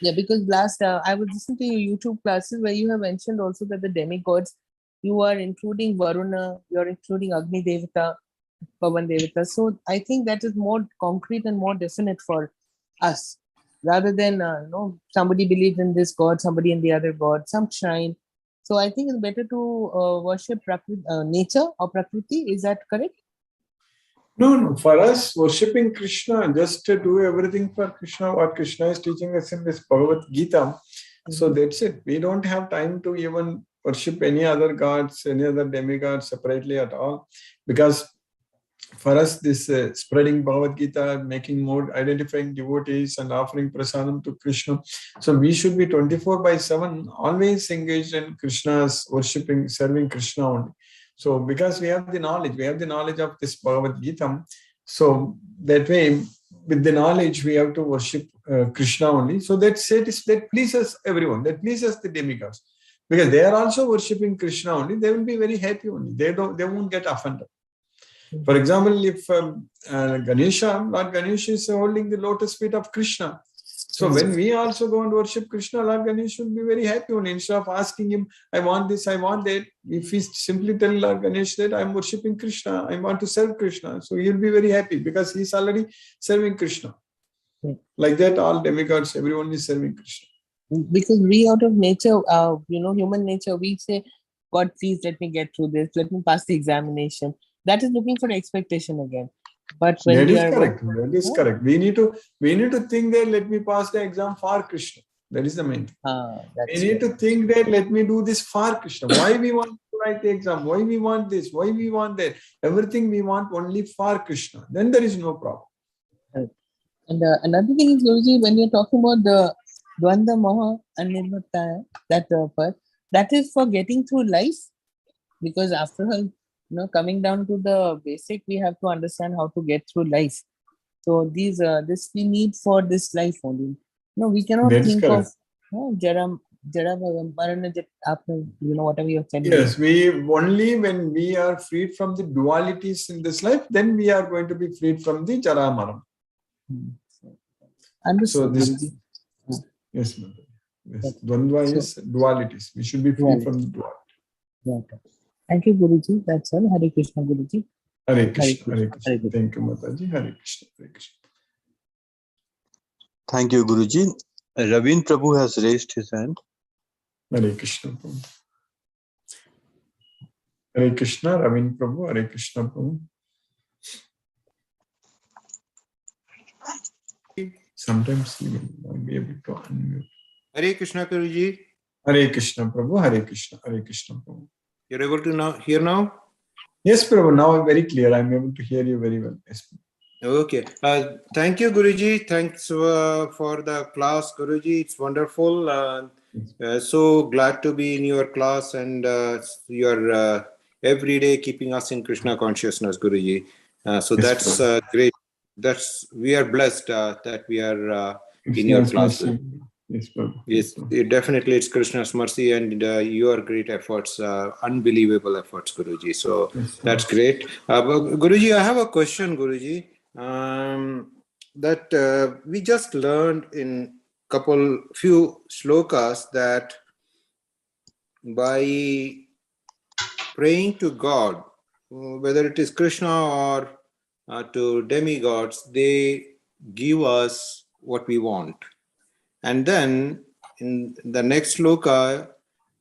Yeah, because last I was listening to your YouTube classes where you have mentioned also that the demigods, you are including Varuna, you are including Agni Devata, Pavan Devata. So I think that is more concrete and more definite for us, rather than somebody believes in this god, somebody in the other god, some shrine. So I think it's better to worship nature or Prakriti. Is that correct? No. For us, worshipping Krishna, just to do everything for Krishna, what Krishna is teaching us in this Bhagavad Gita. So that's it. We don't have time to even worship any other gods, any other demigods separately at all. Because for us, this spreading Bhagavad Gita, making more, identifying devotees and offering prasadam to Krishna. So we should be 24/7 always engaged in Krishna's worshipping, serving Krishna only. So because we have the knowledge of this Bhagavad Gita. So that way, with the knowledge, we have to worship Krishna only. So that pleases everyone, that pleases the demigods. Because they are also worshipping Krishna only, they will be very happy only. They won't get offended. For example, if Lord Ganesha is holding the lotus feet of Krishna. So when we also go and worship Krishna, Lord Ganesha will be very happy only. Instead of asking him, I want this, I want that, if we simply tell Lord Ganesha that I'm worshipping Krishna, I want to serve Krishna, so he'll be very happy because he's already serving Krishna. Like that, all demigods, everyone is serving Krishna. Because we out of nature, human nature, we say, God, please let me get through this, let me pass the examination. That is looking for expectation again. But when that is correct. That is correct. We need to think that let me pass the exam for Krishna. That is the main thing. We need to think that let me do this for Krishna. Why we want to write the exam? Why we want this? Why we want that? Everything we want only for Krishna. Then there is no problem. And another thing is, Guruji, when you're talking about the Dvanda Moha Anirmattaya, that part, that is for getting through life. Because after all, coming down to the basic, we have to understand how to get through life. So this we need for this life only. No, we cannot think of Jara Marana, whatever you have said. Yes, only when we are freed from the dualities in this life, then we are going to be freed from the Jara Maran. Understood. So this, yes, ma'am. Yes. Dvandva is dualities. We should be free from the duality. Thank you, Guruji. That's all. Hare Krishna, Guruji. Hare Krishna. Hare Krishna. Thank you, Mataji. Hare Krishna. Hare Krishna. Thank you, Guruji. Ravin Prabhu has raised his hand. Hare Krishna. Hare Krishna. Ravin Prabhu. Hare Krishna. Prabhu. Sometimes he will not be able to unmute. Hare Krishna, Guruji. Hare Krishna, Prabhu. Hare Krishna. Hare Krishna, Prabhu. You're able to hear now? Yes, Prabhu. Now I'm very clear. I'm able to hear you very well. Yes. Okay. Thank you, Guruji. Thanks for the class, Guruji. It's wonderful. So glad to be in your class, and you're every day keeping us in Krishna consciousness, Guruji. So yes, that's great. We are blessed that we are in your class. Yes, Prabhu. Yes, definitely it's Krishna's mercy and your great efforts, unbelievable efforts, Guruji. So yes, that's great. Guruji, I have a question, Guruji, that we just learned in few shlokas that by praying to God, whether it is Krishna or to demigods, they give us what we want. And then in the next sloka,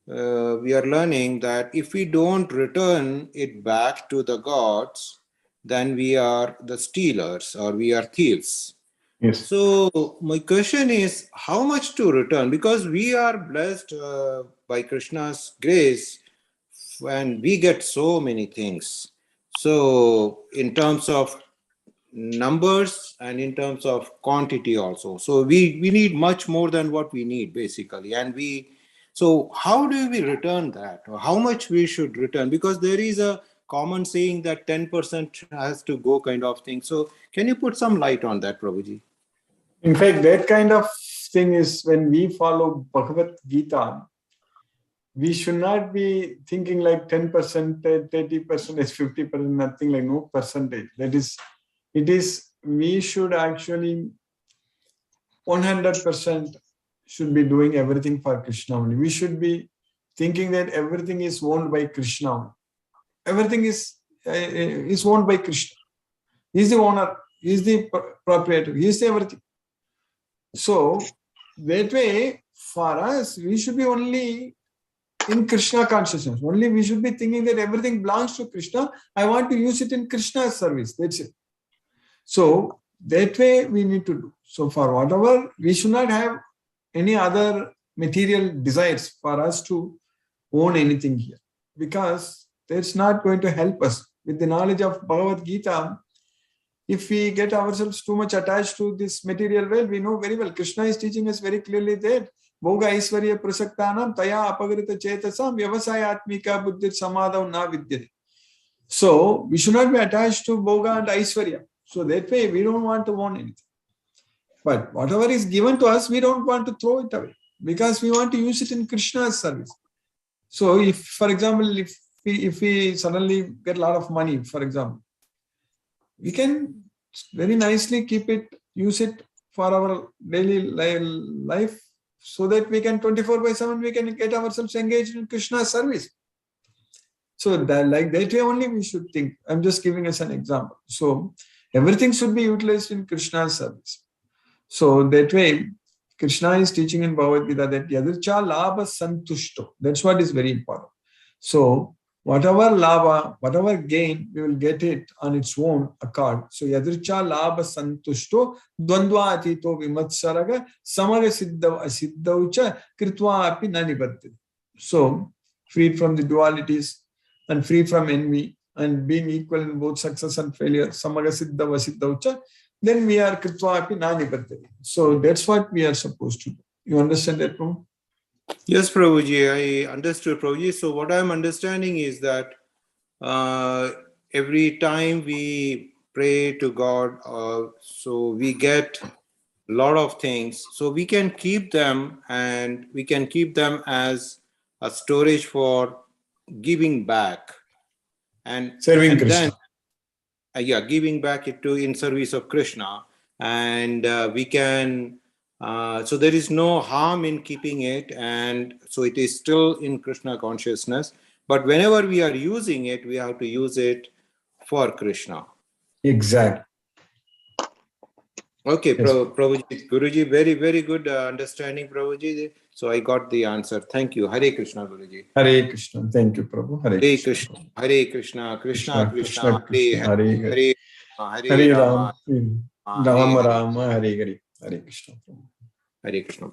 we are learning that if we don't return it back to the gods, then we are the stealers or we are thieves. Yes. So my question is, how much to return? Because we are blessed by Krishna's grace, and we get so many things. So in terms of numbers and in terms of quantity also. So we need much more than what we need basically. So how do we return that? Or how much we should return? Because there is a common saying that 10% has to go kind of thing. So can you put some light on that, Prabhuji? In fact, that kind of thing is when we follow Bhagavad Gita, we should not be thinking like 10%, 30%, 50%, nothing like no percentage. We should actually 100% should be doing everything for Krishna only. We should be thinking that everything is owned by Krishna. Everything is owned by Krishna. He is the owner. He is the proprietor. He is the everything. So that way, for us, we should be only in Krishna consciousness. Only we should be thinking that everything belongs to Krishna. I want to use it in Krishna's service. That's it. So that way we need to do. So for whatever, we should not have any other material desires for us to own anything here, because that's not going to help us. With the knowledge of Bhagavad Gita, if we get ourselves too much attached to this material world, we know very well Krishna is teaching us very clearly that Bhoga Aishwarya Prasaktanam Taya Apagrita Chetasam Vyavasayatmika Buddhir Samadhav Na Vidyate. So we should not be attached to Bhoga and Aishwarya. So that way we don't want to own anything. But whatever is given to us, we don't want to throw it away, because we want to use it in Krishna's service. So if, for example, if we suddenly get a lot of money, for example, we can very nicely keep it, use it for our daily life, so that we can 24/7 we can get ourselves engaged in Krishna's service. So that, like that way only we should think. I'm just giving us an example. So everything should be utilized in Krishna's service. So that way, Krishna is teaching in Bhagavad Gita that Yadricha Labha Santushto. That's what is very important. So whatever labha, whatever gain, we will get it on its own accord. So Yadricha Labha Santushto Dvandva Atito Vimatsaraga Samaga Siddhav Asiddhavcha Kritva Api Nanibhattati. So freed from the dualities and free from envy and being equal in both success and failure, Samaga Siddhav Asiddhavcha, then we are Kritva Api Nanibhattati. So that's what we are supposed to do. You understand that, Prabhu? Yes, Prabhuji, I understood, Prabhuji. So what I'm understanding is that every time we pray to God, so we get a lot of things. So we can keep them, and we can keep them as a storage for giving back. And Serving Krishna. Then, giving back it to in service of Krishna. And we can... so there is no harm in keeping it, and so it is still in Krishna consciousness. But whenever we are using it, we have to use it for Krishna. Exactly. Okay, Yes. Prabhuji, Guruji, very, very good understanding, Prabhuji. So I got the answer. Thank you. Hare Krishna, Guruji. Hare Krishna. Thank you, Prabhu. Hare Krishna. Hare Krishna. Krishna Krishna. Krishna, Hare Hare Hare Rama. Rama Rama, Hare Hare. Hare Krishna. Hare Krishna.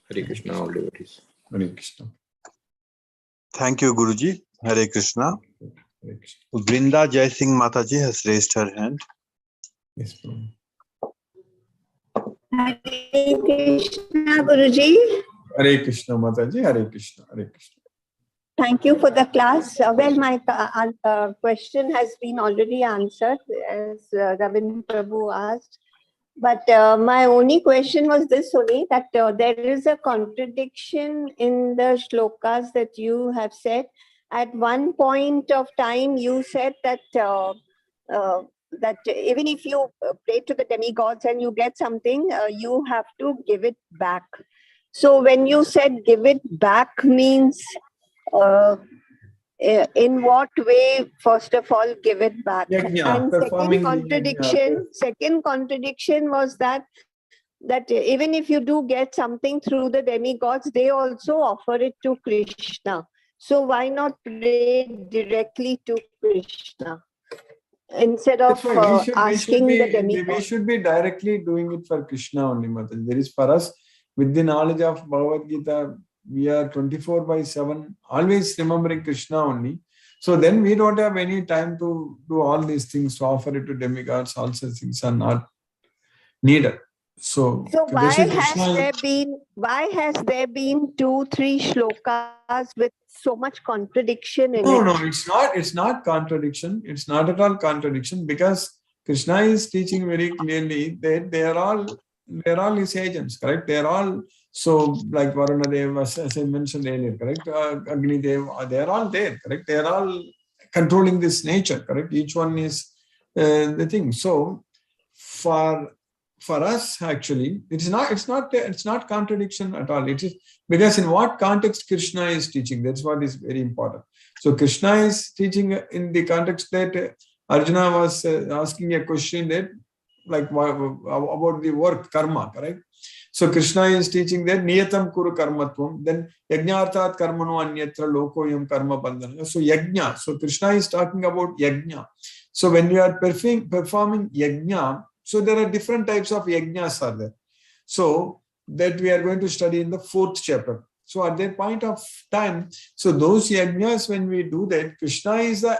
Hare Krishna, all devotees. Hare Krishna. Thank you, Guruji. Hare Krishna. Hare Krishna. Vrinda Jai Singh Mataji has raised her hand. Yes, Prabhu. Hare Krishna, Guruji. Hare Krishna, Mataji. Hare Krishna. Hare Krishna. Thank you for the class. Well, my question has been already answered, as Ravin Prabhu asked. But my only question was this only, that there is a contradiction in the shlokas that you have said. At one point of time, you said that that even if you pray to the demigods and you get something, you have to give it back. So when you said give it back means, in what way, first of all, give it back? Yajna, And performing second contradiction was that even if you do get something through the demigods, they also offer it to Krishna. So why not pray directly to Krishna? instead of That's why asking the demigod. we should be directly doing it for Krishna only, Mataji. There is for us, with the knowledge of Bhagavad Gita, we are 24/7, always remembering Krishna only. So then we don't have any time to do all these things, to offer it to demigods. All such things are not needed. So why that's why has there been 2-3 shlokas with so much contradiction in No, it? no, it's not contradiction. It's not at all contradiction, because Krishna is teaching very clearly that they are all his agents, correct? They are all, so like Varuna Dev, as I mentioned earlier, correct? Agni Dev, they are all there, correct? They are all controlling this nature, correct? Each one is the thing. So for us, actually, it's not contradiction at all. It is because in what context Krishna is teaching, that's what is very important. So Krishna is teaching in the context that Arjuna was asking a question that, like, about the work, karma, correct? So Krishna is teaching that niyatam kuru karmatvam, then yajnarthat karmano anyatra lokoyam karma bandhana. So yajna, so Krishna is talking about yajna. So when you are performing yajna, so there are different types of yajnas are there. So that we are going to study in the 4th chapter. So at that point of time, so those yajnas, when we do that, Krishna is the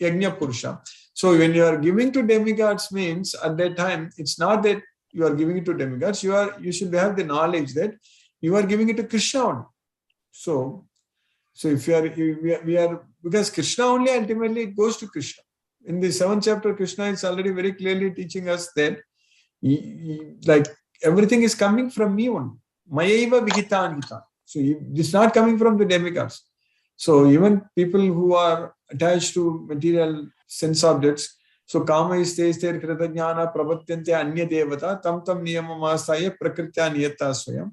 yajna purusha. So when you are giving to demigods, means at that time, it's not that you are giving it to demigods, you should have the knowledge that you are giving it to Krishna only. So if we are, because Krishna only ultimately goes to Krishna. In the 7th chapter, Krishna is already very clearly teaching us that like everything is coming from me only. Mayaiva vigita. So it's not coming from the demigods. So even people who are attached to material sense objects, so kama is there krita jnana prapatyante anya devata tam niyamam asaya prakritya niyata swayam.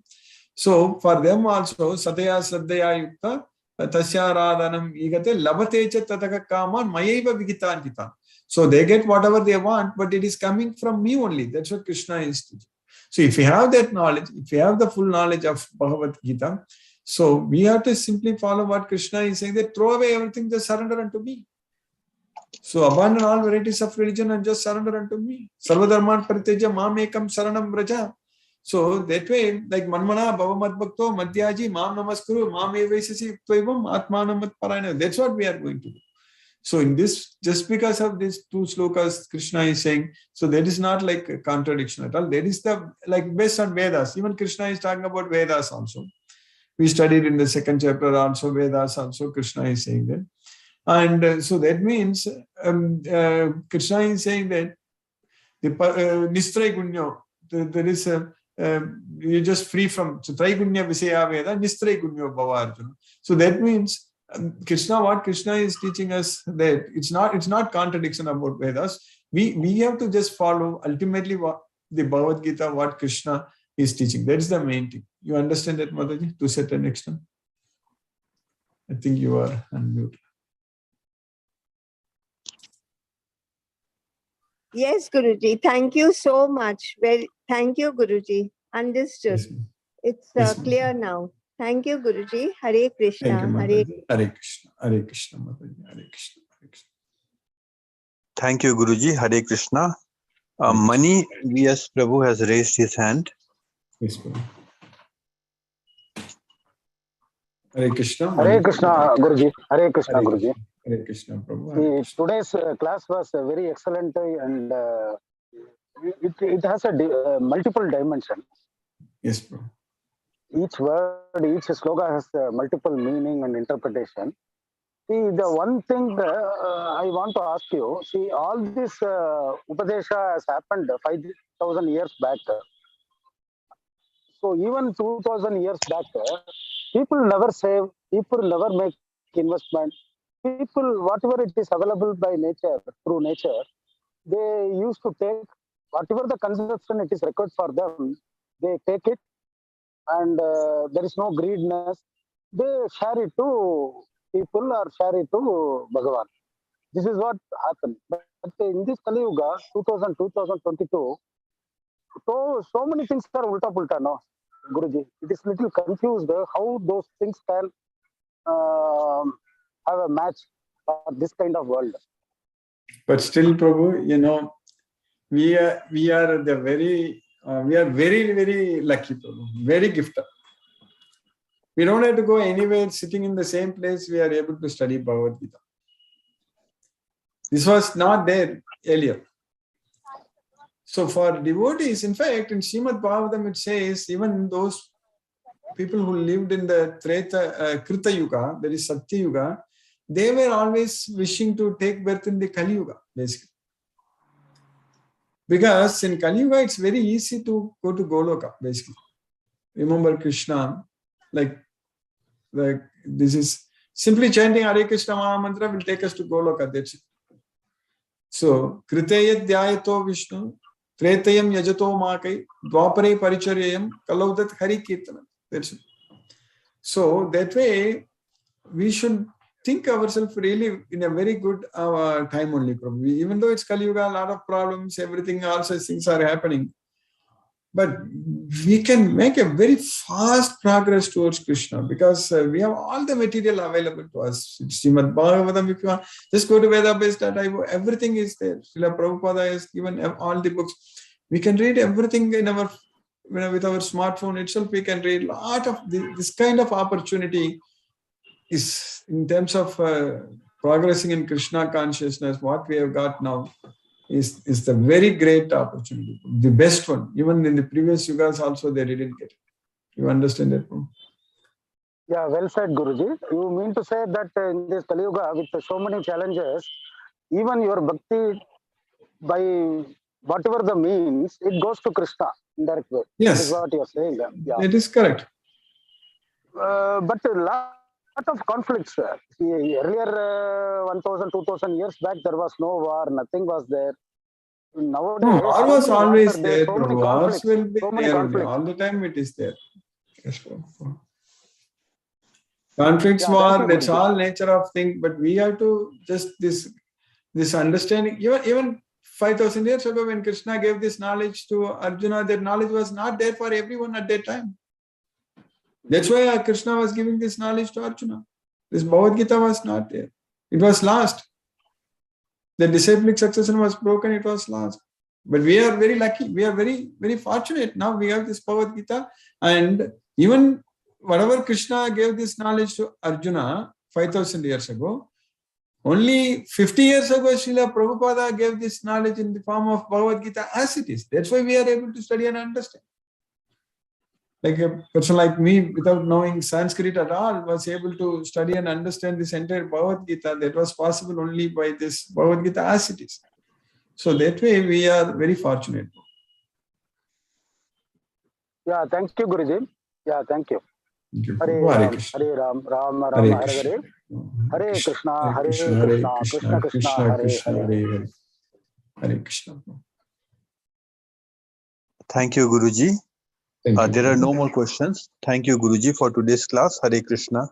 So for them also, sataya sraddhaya yukta tasyaradhanam igate labate cha tataka kaman mayaiva vigita. So they get whatever they want, but it is coming from me only. That's what Krishna is teaching. So if you have that knowledge, if you have the full knowledge of Bhagavad Gita, so we have to simply follow what Krishna is saying, that throw away everything, just surrender unto me. So abandon all varieties of religion and just surrender unto me. Sarvadharman pariteja mam ekam saranam vraja. So that way, like manmana bhava madbhakto madhyaji mam namaskuru mam evaisasi tvavam atmanam matparayana. That's what we are going to do. So in this, just because of these 2 slokas, Krishna is saying, so that is not like a contradiction at all. That is the, like, based on Vedas. Even Krishna is talking about Vedas also. We studied in the 2nd chapter also, Vedas also, Krishna is saying that. And so that means Krishna is saying that the Nistray Gunyo, there is a, you're just free from, so Traigunya Visaya Veda, Nistray Gunyo Bhava Arjuna. So that means what Krishna is teaching us, that it's not contradiction about Vedas. We have to just follow ultimately what the Bhagavad Gita, what Krishna is teaching. That is the main thing. You understand that, Mataji, to a certain extent? I think you are unmuted. Yes, Guruji. Thank you so much. Thank you, Guruji. Understood. Yes, It's yes, clear now. Thank you, Guruji. Hare Krishna. Thank you, Mataji. Hare Krishna. Hare Krishna, Mataji. Hare Krishna. Hare Krishna. Thank you, Guruji. Hare Krishna. Mani V.S. Prabhu has raised his hand. Yes, Prabhu. Hare Krishna. Hare Krishna, Guruji. Hare Krishna, Hare Guruji. Hare Krishna, Prabhu. Hare Krishna. Today's class was very excellent and it has a multiple dimension. Yes, Prabhu. Each word, each sloka has multiple meaning and interpretation. See, the one thing I want to ask you, see, all this Upadesha has happened 5,000 years back. So even 2,000 years back, people never save, people never make investment. People, whatever it is available by nature, through nature, they used to take whatever the consumption it is required for them, they take it, and there is no greediness. They share it to people or share it to Bhagavan. This is what happened. But in this Kali Yuga, 2022, so many things are ulta pulta, no, Guruji. It is little confused how those things can have a match for this kind of world. But still, Prabhu, we are very very lucky, Prabhu. Very gifted. We don't have to go anywhere. Sitting in the same place, we are able to study Bhagavad Gita. This was not there earlier. So for devotees, in fact, in Srimad Bhagavatam it says, even those people who lived in the Krita Yuga, that is Satya Yuga, they were always wishing to take birth in the Kali Yuga, basically. Because in Kali Yuga, it's very easy to go to Goloka, basically. Remember Krishna, like this is simply chanting Hare Krishna Maha Mantra will take us to Goloka, that's it. So, Kriteyat Dhyayato Vishnu, Tretayam Yajato Makai, Dwapare Paricharyayam, Kalaudat Hari Kirtanam. That's it. So, that way, we should think ourselves really in a very good time only. Probably. Even though it's Kali Yuga, a lot of problems, everything, all such things are happening. But we can make a very fast progress towards Krishna because we have all the material available to us. Srimad Bhagavatam, if you want, just go to Vedabase.io, everything is there. Srila Prabhupada has given all the books. We can read everything in our, with our smartphone itself. We can read a lot of this kind of opportunity is in terms of progressing in Krishna consciousness. What we have got now is the very great opportunity, the best one. Even in the previous yugas also they didn't get it. You understand that? Yeah, well said, Guruji. You mean to say that in this Kali Yuga, with so many challenges, even your bhakti, by whatever the means, it goes to Krishna in direct way. Yes. That is what you are saying. Yeah. It is correct. But a lot of conflicts. See, earlier, 1,000, 2,000 years back, there was no war, nothing was there. Nowadays, war was always there. So many Wars conflicts. will be So many there conflicts. all the time. It is there. Yes, conflicts, Yeah, war, that's all nature of thing. But we have to just this understanding. Even 5,000 years ago, when Krishna gave this knowledge to Arjuna, that knowledge was not there for everyone at that time. That's why Krishna was giving this knowledge to Arjuna. This Bhagavad Gita was not there. It was lost. The disciplic succession was broken. It was lost. But we are very lucky. We are very, very fortunate. Now we have this Bhagavad Gita. And even whatever Krishna gave this knowledge to Arjuna 5,000 years ago, only 50 years ago, Srila Prabhupada gave this knowledge in the form of Bhagavad Gita as it is. That's why we are able to study and understand. Like a person like me, without knowing Sanskrit at all, was able to study and understand this entire Bhagavad Gita. That was possible only by this Bhagavad Gita as it is. So that way we are very fortunate. Yeah, thank you, Guruji. Yeah, thank you. Thank you. Hare Ram, Ram, Ram, Hare Hare. Hare Krishna, Hare Krishna, Krishna Krishna, Hare Hare. Hare Krishna. Thank you, Guruji. There are no more questions. Thank you, Guruji, for today's class. Hare Krishna.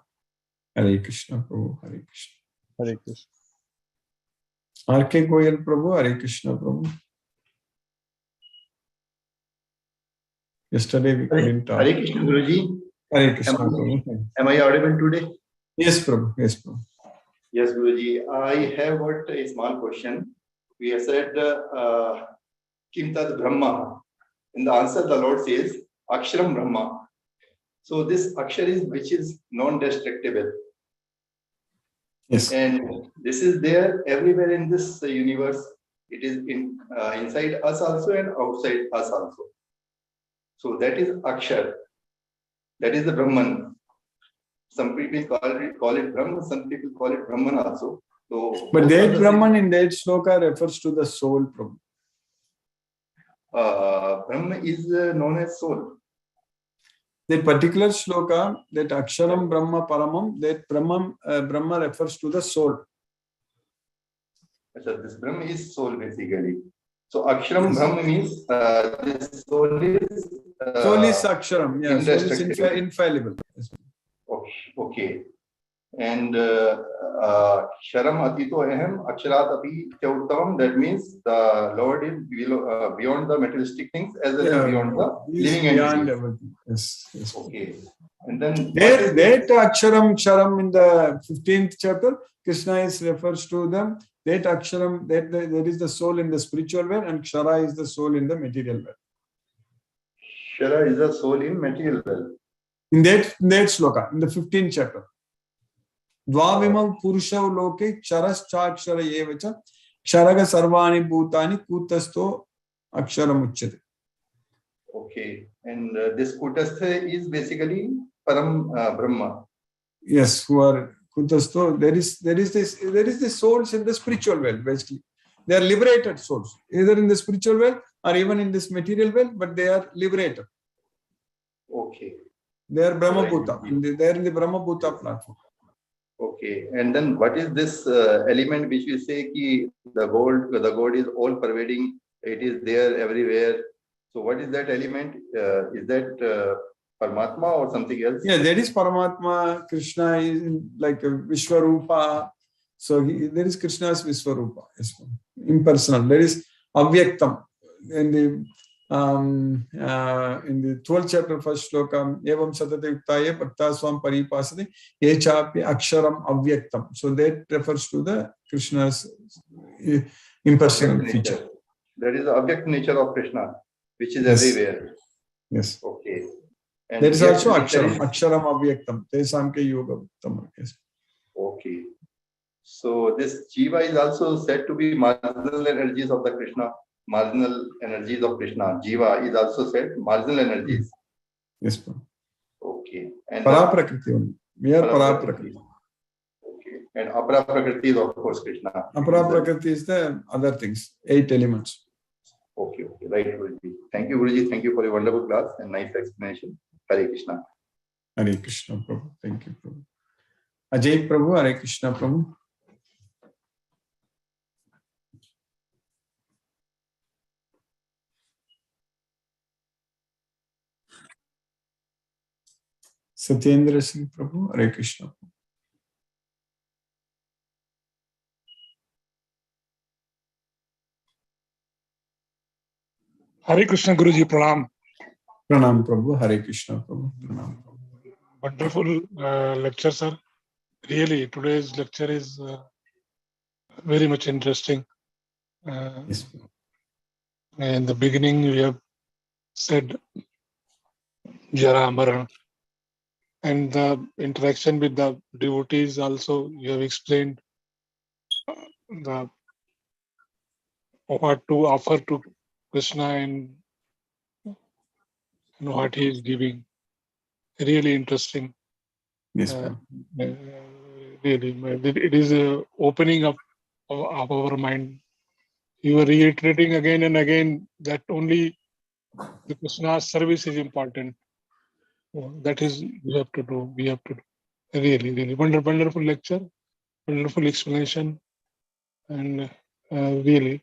Hare Krishna, Prabhu. Hare Krishna. Hare Krishna. R.K. Goyal, Prabhu. Hare Krishna, Prabhu. Yesterday we couldn't talk. Hare Krishna, Guruji. Hare Krishna, Prabhu. Am I audible today? Yes, Prabhu. Yes, Prabhu. Yes, Guruji. I have got a small question. We have said, Kim Tad Brahma. In the answer, the Lord says, Aksharam Brahma. So this Akshar is which is non-destructible. Yes. And this is there everywhere in this universe. It is inside us also and outside us also. So that is Akshar. That is the Brahman. Some people call it Brahman, some people call it Brahman also. So, but that Brahman in that shloka refers to the soul, Prabhu. Brahma is known as soul. That particular shloka, that Aksharam Brahma Paramam, that Brahma refers to the soul. So this Brahma is soul basically. So Aksharam Brahma means this soul is Aksharam, yeah, soul is infallible. Okay. And Sharam Atito Aham Aksharat Api Chautam, that means the Lord is beyond the materialistic things as well as beyond the living entities. Yes. Okay. And then that Aksharam Sharam in the 15th chapter, Krishna refers to the that aksharam, that is the soul in the spiritual world, and kshara is the soul in the material world. Kshara is the soul in material world. In that sloka, in the 15th chapter. Dvavimam purushav loke ksharas chakshara yevacha ksharaga sarvani bhutani kutasto aksharam uchyate. Okay, and this kutastha is basically param brahma. Yes, who are kutasto. There is the souls in the spiritual world. Basically, they are liberated souls, either in the spiritual world or even in this material world, but they are liberated. Okay. They are Brahma Bhuta. They are in the Brahma Bhuta platform. Okay, and then what is this element which we say ki the God is all pervading, it is there everywhere. So what is that element? Is that Paramatma or something else? Yeah, that is Paramatma. Krishna is like a Vishwarupa. So there is Krishna's Vishwarupa, impersonal. There is Avyaktam. In the 12th chapter, first sloka, Evam Satate Yuktaye Bhakta Swam Paripasade Echapi Aksharam Avyaktam. So that refers to the Krishna's impersonal feature. That is the object nature of Krishna, which is Yes. everywhere. Yes. Okay. And there is yet also there Aksharam, is- Aksharam Avyaktam. Tesamke Yoga Uttam. Yes. Okay. So this Jiva is also said to be marginal energies of the Krishna. Marginal energies of Krishna. Jiva is also said marginal energies. Yes, bro. Okay. And Paraprakriti only. We are Paraprakriti. Okay. And Apara Prakriti is of course Krishna. Aparaprakriti is the other things, 8 elements. Okay, okay. Right, Guruji. Thank you, Guruji. Thank you for your wonderful class and nice explanation. Hare Krishna. Hare Krishna, Prabhu. Thank you, Prabhu. Ajay Prabhu, Hare Krishna, Prabhu. Satyendra Singh Prabhu, Hare Krishna. Hare Krishna Guruji, Pranam. Pranam Prabhu, Hare Krishna Prabhu. Pranam Prabhu. Wonderful lecture, sir. Really, today's lecture is very much interesting. Yes. In the beginning, we have said Jara Maran, and the interaction with the devotees also, you have explained the what to offer to Krishna and what he is giving. Really interesting. Yes, Prabhu. Really, it is opening up of our mind. You are reiterating again and again that only the Krishna's service is important. That is, we have to do. We have to do. Really, really wonderful lecture, wonderful explanation, and really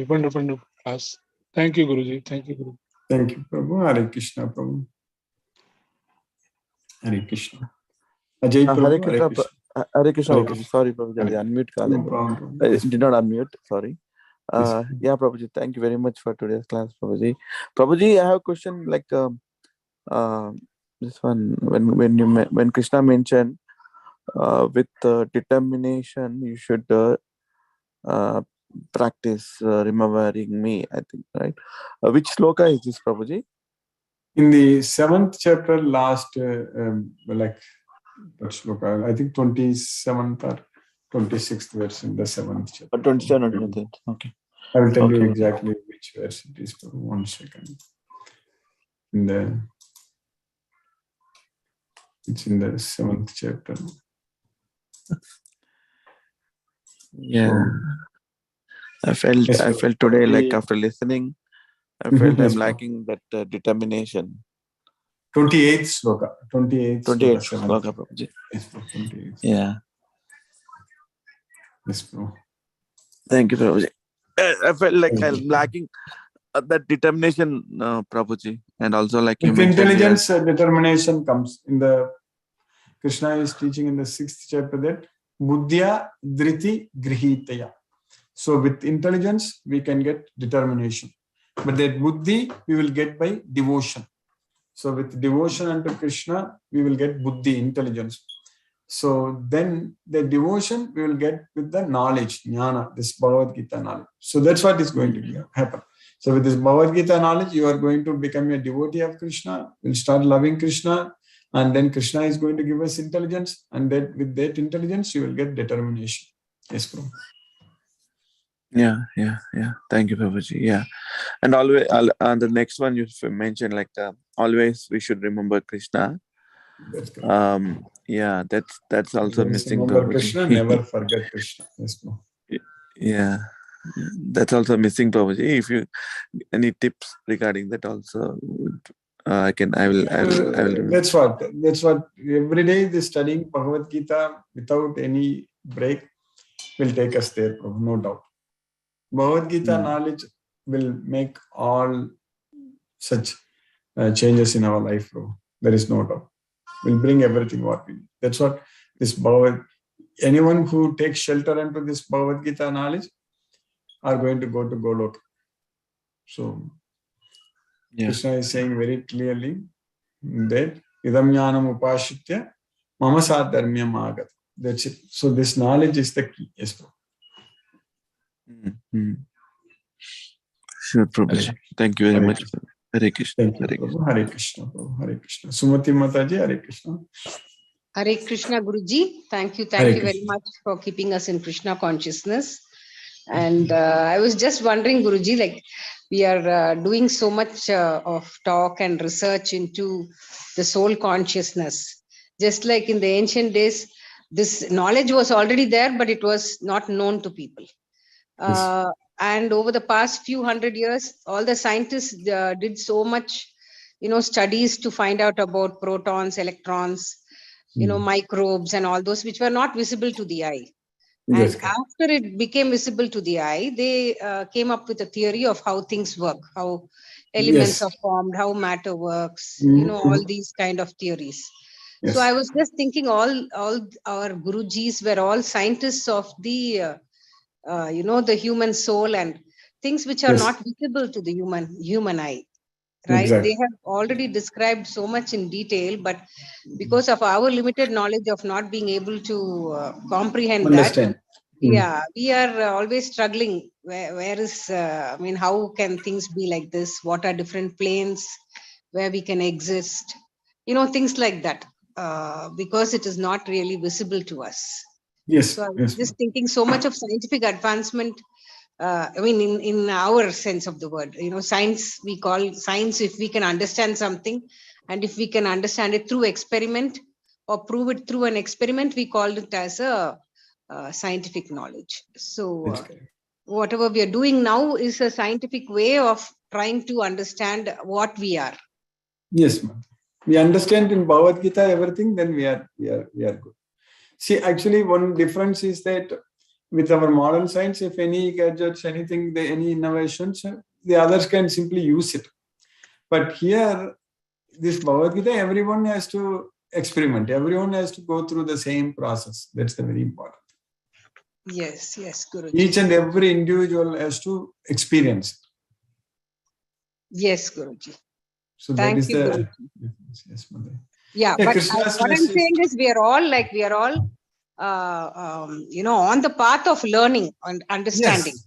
wonderful class. Thank you, Guruji. Thank you, Guruji. Thank you, Prabhu. Hare Krishna, Prabhu. Hare Krishna. Ajay Hare Prabhu, Krishna, Hare Krishna. Hare Krishna, Hare Prabhuji. Krishna. Sorry, Prabhuji, I unmute No Kaledu. problem, I Prabhu. did not unmute, sorry. Yes. Yeah, Prabhuji, thank you very much for today's class, Prabhuji. Prabhuji, I have a question like this one. When Krishna mentioned with determination, you should practice remembering me, I think, right? Which sloka is this, Prabhuji? In the 7th chapter, last, like, what shloka? I think 27th or 26th verse in the 7th chapter. 27 or 28. Okay. I will tell you Okay. exactly which verse it is. For 1 second. It's in the 7th chapter. Yeah. I felt Yes, today, like after listening, I felt Yes, I'm lacking that determination. 28th sloka. 28th 28 sloka. sloka, Prabhuji. Yes, 28th. Yeah. Yes, bro. Thank you, Prabhuji. I felt like I'm lacking that determination, Prabhuji, and also like you With mentioned here. intelligence, determination comes. In the Krishna is teaching in the 6th chapter that buddhya dhriti grihitaya. So with intelligence, we can get determination. But that buddhi, we will get by devotion. So with devotion unto Krishna, we will get buddhi, intelligence. So then the devotion we will get with the knowledge, jnana, this Bhagavad Gita knowledge. So that's what is going to happen. So with this Bhagavad Gita knowledge, you are going to become a devotee of Krishna, will start loving Krishna, and then Krishna is going to give us intelligence, and that with that intelligence, you will get determination. Yes, Prabhu. Yeah. Thank you, Prabhuji. Yeah. And always, the next one you mentioned, like always we should remember Krishna. That's correct. Yeah, that's also Always missing, remember Prabhuji. Krishna, never forget Krishna. Yes, Prabhu. Yeah, that's also missing, Prabhuji. If you any tips regarding that also, I will. That's what every day the studying Bhagavad Gita without any break will take us there, Prabhu, no doubt. Bhagavad Gita knowledge will make all such changes in our life, Prabhu. There is no doubt. Will bring everything what we need. That's what this anyone who takes shelter into this Bhagavad Gita knowledge are going to go to Golok. So Krishna is saying very clearly that idam jnanam upashitya mama sadharmyam agat. That's it. So this knowledge is the key. Yes, Prabhu. Sure, Prabhuji. Thank you very much. Hare Krishna. Thank you, Prabhu. Hare Krishna, Prabhu. Hare Krishna. Sumati Mataji, Hare Krishna. Hare Krishna, Guruji. Thank you very much for keeping us in Krishna consciousness. And I was just wondering, Guruji, like we are doing so much of talk and research into the soul consciousness. Just like in the ancient days, this knowledge was already there, but it was not known to people. And over the past few hundred years, all the scientists did so much, studies to find out about protons, electrons, microbes and all those which were not visible to the eye. And after it became visible to the eye, they came up with a theory of how things work, how elements are formed, how matter works, all these kind of theories. So I was just thinking all our Gurujis were all scientists of the the human soul and things which are not visible to the human eye, right? They have already described so much in detail, but because of our limited knowledge of not being able to comprehend that, we are always struggling. Where is how can things be like this? What are different planes where we can exist? Things like that, because it is not really visible to us. So I was just thinking so much of scientific advancement. In our sense of the word, science, we call science if we can understand something, and if we can understand it through experiment or prove it through an experiment, we called it as a scientific knowledge. So whatever we are doing now is a scientific way of trying to understand what we are. Yes, ma'am. We understand in Bhagavad Gita everything, then we are good. See, actually, one difference is that with our modern science, if any gadgets, anything, any innovations, the others can simply use it. But here, this Bhagavad Gita, everyone has to experiment. Everyone has to go through the same process. That's the very important. Yes, Guruji. Each and every individual has to experience it. Yes, Guruji. So Thank that is you, the Guruji. Yes, Mother. Yeah, but what I'm saying is we are all on the path of learning and understanding.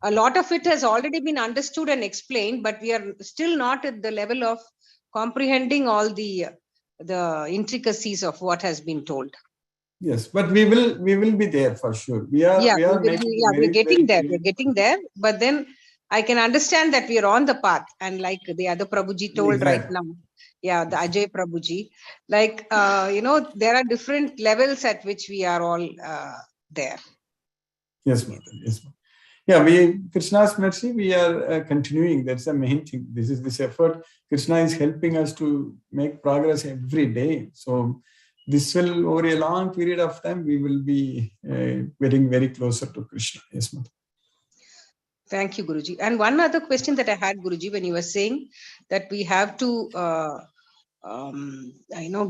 A lot of it has already been understood and explained, but we are still not at the level of comprehending all the intricacies of what has been told. Yes, but we will be there for sure. We're getting there, but then I can understand that we are on the path, and like the other Prabhuji told right now, the Ajay Prabhuji, like there are different levels at which we are all there. Yes, Mother. Yes, Mother. Yeah, Krishna's mercy, we are continuing. That's the main thing. This effort. Krishna is helping us to make progress every day. So this will, over a long period of time, we will be getting very closer to Krishna. Yes, Mother. Thank you, Guruji. And one other question that I had, Guruji, when you were saying that we have to,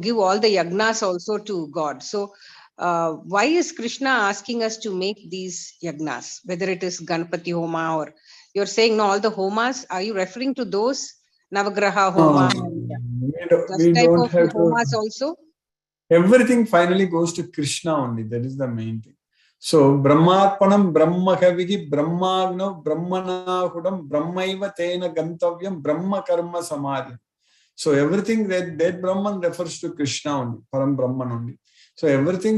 give all the yagnas also to God. So why is Krishna asking us to make these yagnas, whether it is Ganpati Homa or you're saying all the homas? Are you referring to those Navagraha Homa? We don't have homas also? everything finally goes to Krishna only. That is the main thing. So Brahmarpanam Brahmahavihi Brahmagno Brahmanahudam Brahmaiva Tena Gantavyam Brahma Karma Samadhi. So everything that Brahman refers to Krishna only, Param Brahman only. So everything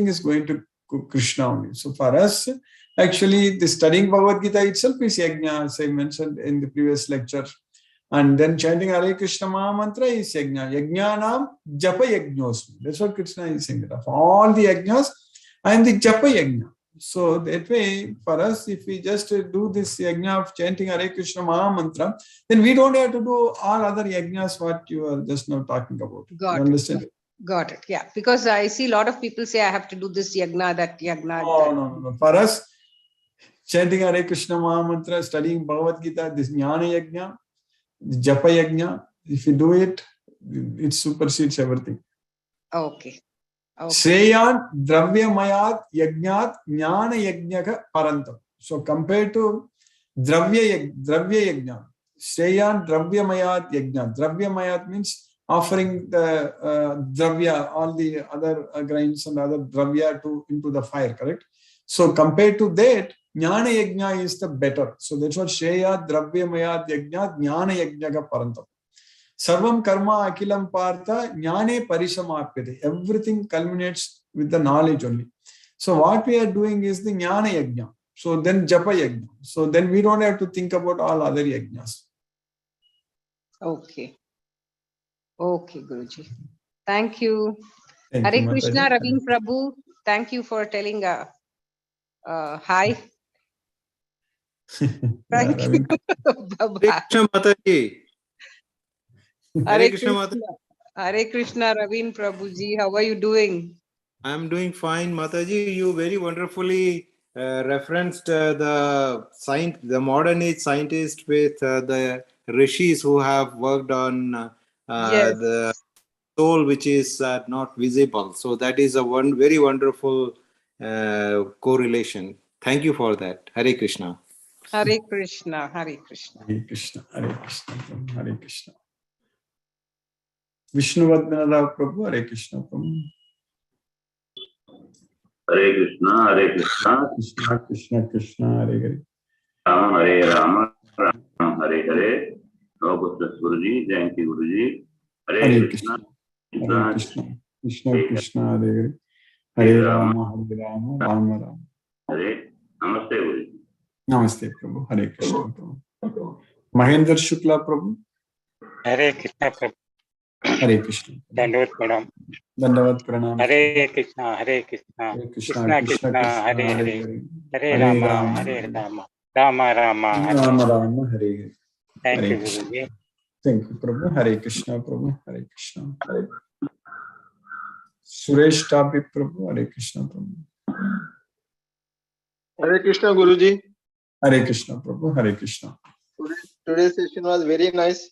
is going to Krishna only. So for us, actually, the studying Bhagavad Gita itself is yajna, as I mentioned in the previous lecture. And then chanting Hare Krishna Maha Mantra is yajna. Yajnanam Japa Yajnosmi. That's what Krishna is saying. Of all the yajnas, I am the Japa Yajna. So that way, for us, if we just do this yajna of chanting Hare Krishna Maha Mantra, then we don't have to do all other yajnas what you are just now talking about. Got you understand? Got it. Yeah. Because I see a lot of people say I have to do this yagna, that yagna. No. For us, chanting Hare Krishna Maha Mantra, studying Bhagavad Gita, this Jnana Yajna, Japa Yajna, if you do it, it supersedes everything. Okay. Shreyan Dravya Mayat Yajnat Jnana Yajnaka Parantam. So compared to Dravya Yajna, Shreyan Dravya Mayat Yajnat. Dravya Mayat means offering the dravya, all the other grains and other dravya into the fire, correct? So compared to that, Jnana Yajna is the better. So that's what Shreya Dravya Mayat Yajna Jnana Yajnaka Parantam. Sarvam Karma Akilam Partha Jnane Parishamapyate. Everything culminates with the knowledge only. So what we are doing is the Jnana Yajna. So then Japa Yajna. So then we don't have to think about all other yajnas. Okay. Okay, Guruji. Thank you. Thank Hare you, Krishna, Mataji. Ravin Prabhu. Thank you for telling hi. Thank you. Bye-bye. Krishna Mataji. Hare Krishna Mataji. Krishna. Hare Krishna, Ravin Prabhuji. How are you doing? I'm doing fine, Mataji. You very wonderfully referenced the modern age scientists with the rishis who have worked on Yes. the soul which is not visible. So that is a very wonderful correlation. Thank you for that. Hare Krishna. Hare Krishna. Hare Krishna. Hare Krishna, Hare Krishna, Hare Krishna. Vishnuvardhana Prabhu, Hare Krishna Prabhu. Hare Krishna, Hare Krishna, Krishna Krishna, Krishna Hare Hare. Rama Hare Rama, Rama Hare Hare. No Gupta Guruji, thank you Guruji. Hare Krishna, Hare Krishna, Krishna Krishna Hare Hare. Hare Rama, Hare Rama, Rama Rama. Hare. Namaste Guruji. Namaste Prabhu, Hare Krishna Prabhu. Mahendra Shukla Prabhu. Hare Krishna Prabhu. Hare Krishna. Dandavat Pranam. Dandavat Pranam. Hare Krishna, Hare Krishna. Krishna Krishna, Hare Hare. Hare Rama, Hare Rama. Rama Rama, Hare Rama Rama, Hare Hare. Thank you, Guruji. Thank you, Prabhu. Hare Krishna, Prabhu. Hare Krishna. Hare. Suresh Tapi Prabhu. Hare Krishna, Prabhu. Hare Krishna, Guruji. Hare Krishna, Prabhu. Hare Krishna. Today's session was very nice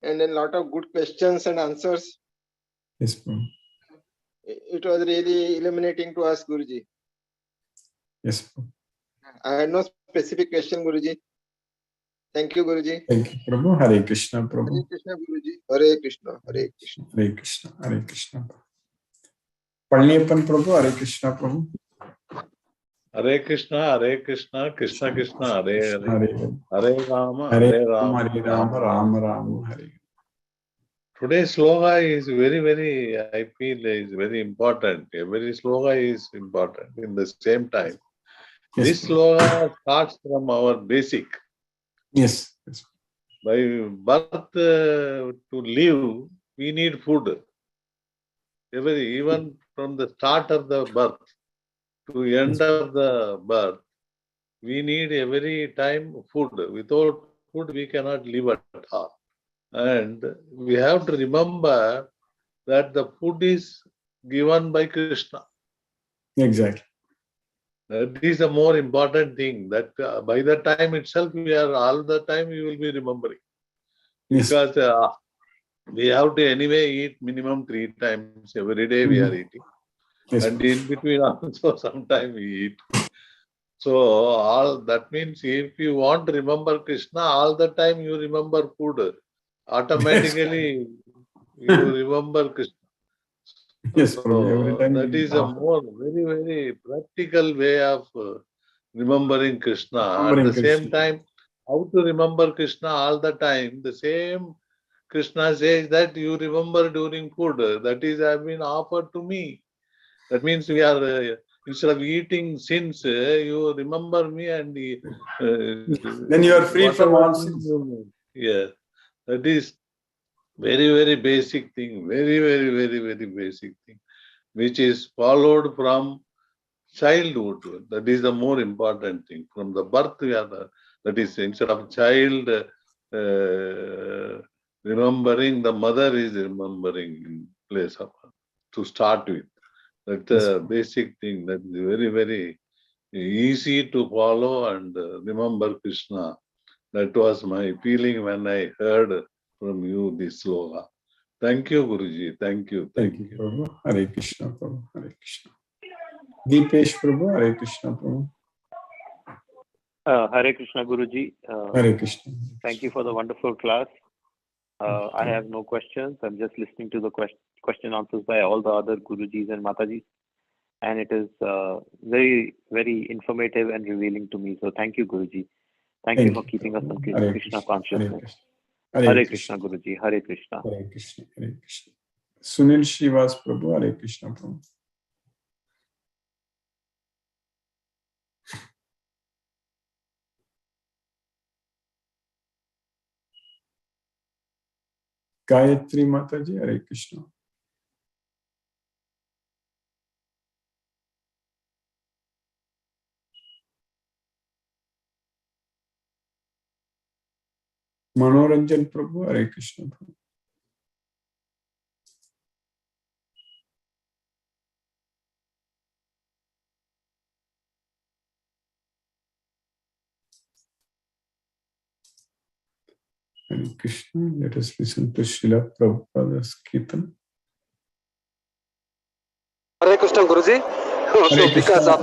and a lot of good questions and answers. Yes, Prabhu. It was really illuminating to us, Guruji. Yes, Prabhu. I had no specific question, Guruji. Thank you, Guruji. Thank you, Prabhu. Hare Krishna, Prabhu. Hare Krishna, Guruji. Hare Krishna, Hare Krishna. Hare Krishna, Hare Krishna. Palniappan Prabhu. Hare Krishna, Prabhu. Hare Krishna, Hare Krishna, Krishna Krishna, Hare Hare. Hare Rama, Hare Rama, Rama, Rama Rama, Rama Hare. Today's sloga is very, I feel is very important. Every sloga is important in the same time. Yes, this sloga starts from our basic. Yes. Yes. By birth to live, we need food. Even from the start of the birth to end of the birth, we need every time food. Without food, we cannot live at all. And we have to remember that the food is given by Krishna. Exactly. That is the more important thing, that by the time itself, we are all the time we will be remembering. Yes. Because we have to anyway eat minimum 3 times every day we are eating. Yes. And in between also sometime we eat. So all that means if you want to remember Krishna, all the time you remember food. Automatically you remember Krishna. Yes, Prabhu. Every time that is a more very practical way of remembering Krishna. At the same time, how to remember Krishna all the time? The same Krishna says that you remember during food. That is have been offered to me. That means we are instead of eating sins, you remember me and then you are free from all sins. Yeah, that is very basic thing. Very basic thing, which is followed from childhood. That is the more important thing. From the birth, we are that is instead of child remembering, the mother is remembering in place of to start with. That's the basic thing. That is very easy to follow and remember Krishna. That was my feeling when I heard from you this sloka. Thank you, Guruji. Thank you. Thank you, Prabhu. Hare Krishna, Prabhu. Hare Krishna. Deepesh, Prabhu. Hare Krishna, Prabhu. Hare Krishna, Guruji. Hare Krishna. Thank you for the wonderful class. I have no questions. I'm just listening to the question answers by all the other Gurujis and Matajis. And it is very informative and revealing to me. So thank you, Guruji. Thank you for keeping us on Krishna consciousness. Hare Krishna, Guruji. Hare Krishna. Hare Krishna. Hare Krishna. Sunil Srivas, Prabhu. Hare Krishna, Prabhu. Gayatri Mataji, Hare Krishna. Manoranjan Prabhu, Hare Krishna, Prabhu. Hare Krishna. Let us listen to Srila Prabhupada's Kirtan. Hare Krishna, Guruji. So because of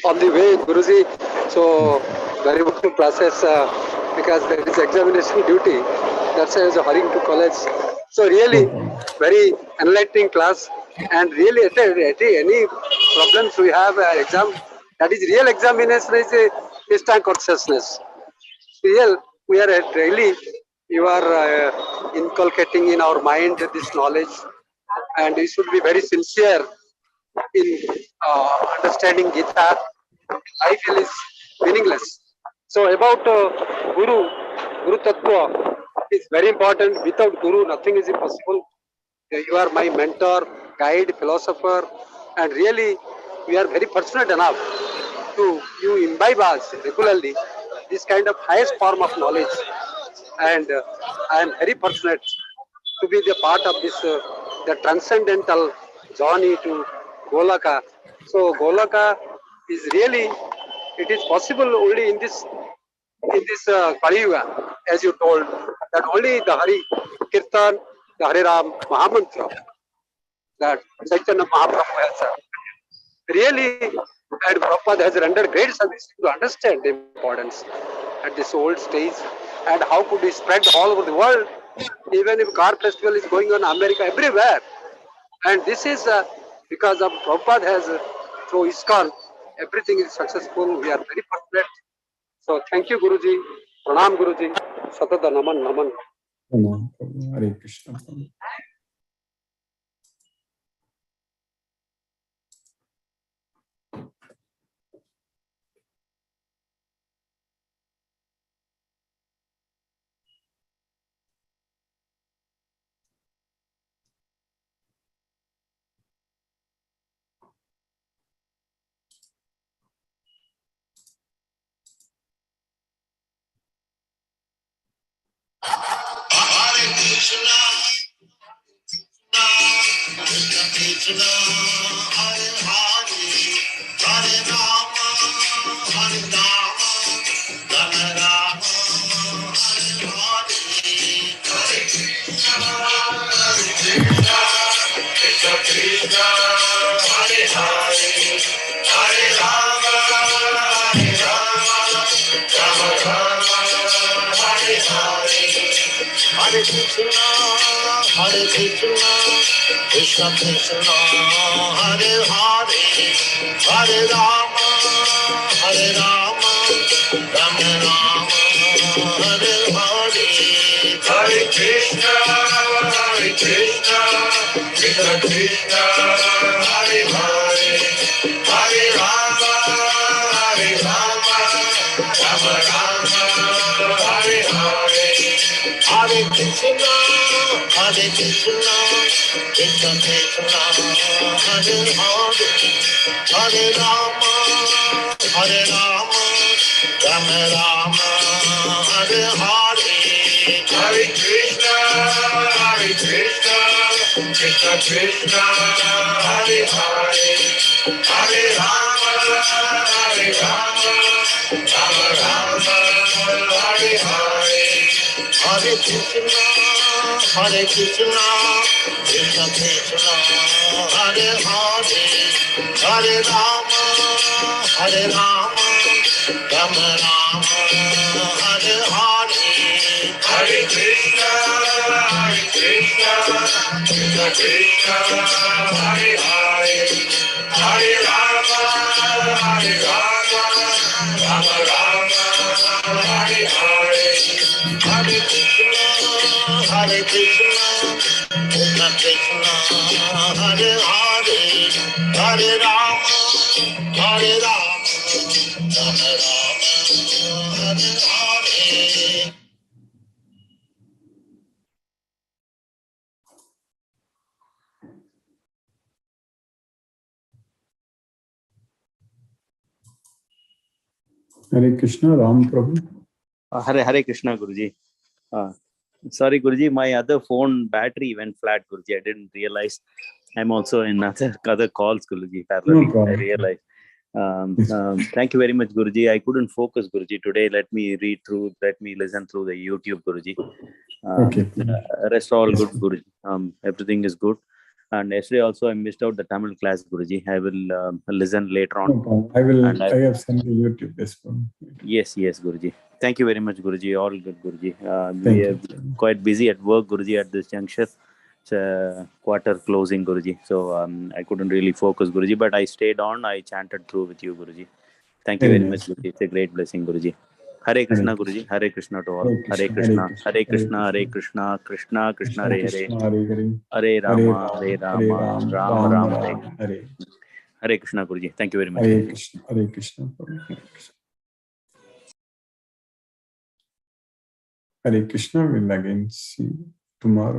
on the way, Guruji, so very good classes because there is examination duty. That's why I was hurrying to college. So really, very enlightening class, and really at any problems we have exam, that is real examination is instant consciousness. Real, we are really, you are inculcating in our mind this knowledge, and we should be very sincere in understanding Gita. I feel is meaningless. So about Guru Tattva is very important. Without Guru, nothing is impossible. You are my mentor, guide, philosopher, and really, we are very fortunate enough to you imbibe us regularly this kind of highest form of knowledge. And I am very fortunate to be the part of this the transcendental journey to Golaka. So Golaka is really, it is possible only in this Kali Yuga, as you told, that only the Hari Kirtan, the Hare Ram Mahamantra, that Chaitanya Mahaprabhu has really, and Prabhupada has rendered great service to understand the importance at this old stage, and how could he spread all over the world, even if car festival is going on in America, everywhere. And this is because of Prabhupada has, through ISKCON, everything is successful. We are very fortunate. So thank you, Guruji. Pranam, Guruji. Satada Naman, Naman. Pranam, Prabhu. Hare Krishna, Prabhu. Hare Krishna, Hare Krishna, Krishna Krishna, Hare Hare, Hare Rama, Hare Rama, Rama Rama, Hare Hare. Hare Krishna, Krishna Krishna, Hare Hare, Hare Rama, Rama Rama, Hare Hare. Hare Krishna, Krishna Krishna, Hare Hare, Hare Rama, Rama Rama, Hare Hare. Hare Krishna, Krishna Krishna, Hare Hare, Hare Rama, Rama Rama, Hare Hare. Hare Krishna, Krishna Krishna, Hare Hare, Hare Rama, Rama Rama, Hare Hare. Hare Krishna, Krishna Krishna, Hare Hare, Hare Rama, Rama Rama, Hare Hare. Hare Krishna, Krishna Krishna, Hare Hare, Hare Rama, Rama Rama, Hare Hare. Hare Krishna, Ram Prabhu. Hare Krishna, Guruji. Sorry, Guruji, my other phone battery went flat, Guruji. I didn't realize. I'm also in other calls, Guruji. Parallelly, No problem. I realized. Thank you very much, Guruji. I couldn't focus, Guruji, today. Let me listen through the YouTube, Guruji. Okay. Rest all good, Guruji. Everything is good. And yesterday also I missed out the Tamil class, Guruji. I will listen later on. No problem. I have sent the YouTube this one. Yes, Guruji. Thank you very much, Guruji. All good, Guruji. We are quite busy at work, Guruji, at this juncture. It's a quarter closing, Guruji. So I couldn't really focus, Guruji, but I stayed on. I chanted through with you, Guruji. Thank you very much, Guruji. It's a great blessing, Guruji. Hare Krishna, Guruji. Hare Krishna to all. Hare Krishna. Hare Krishna. Hare Krishna. Krishna Krishna, Hare Hare. Hare Rama. Hare Rama. Rama Rama, Hare. Hare Krishna, Guruji. Thank you very much. Hare Krishna. Hare Krishna. Hare Krishna. We'll again see tomorrow.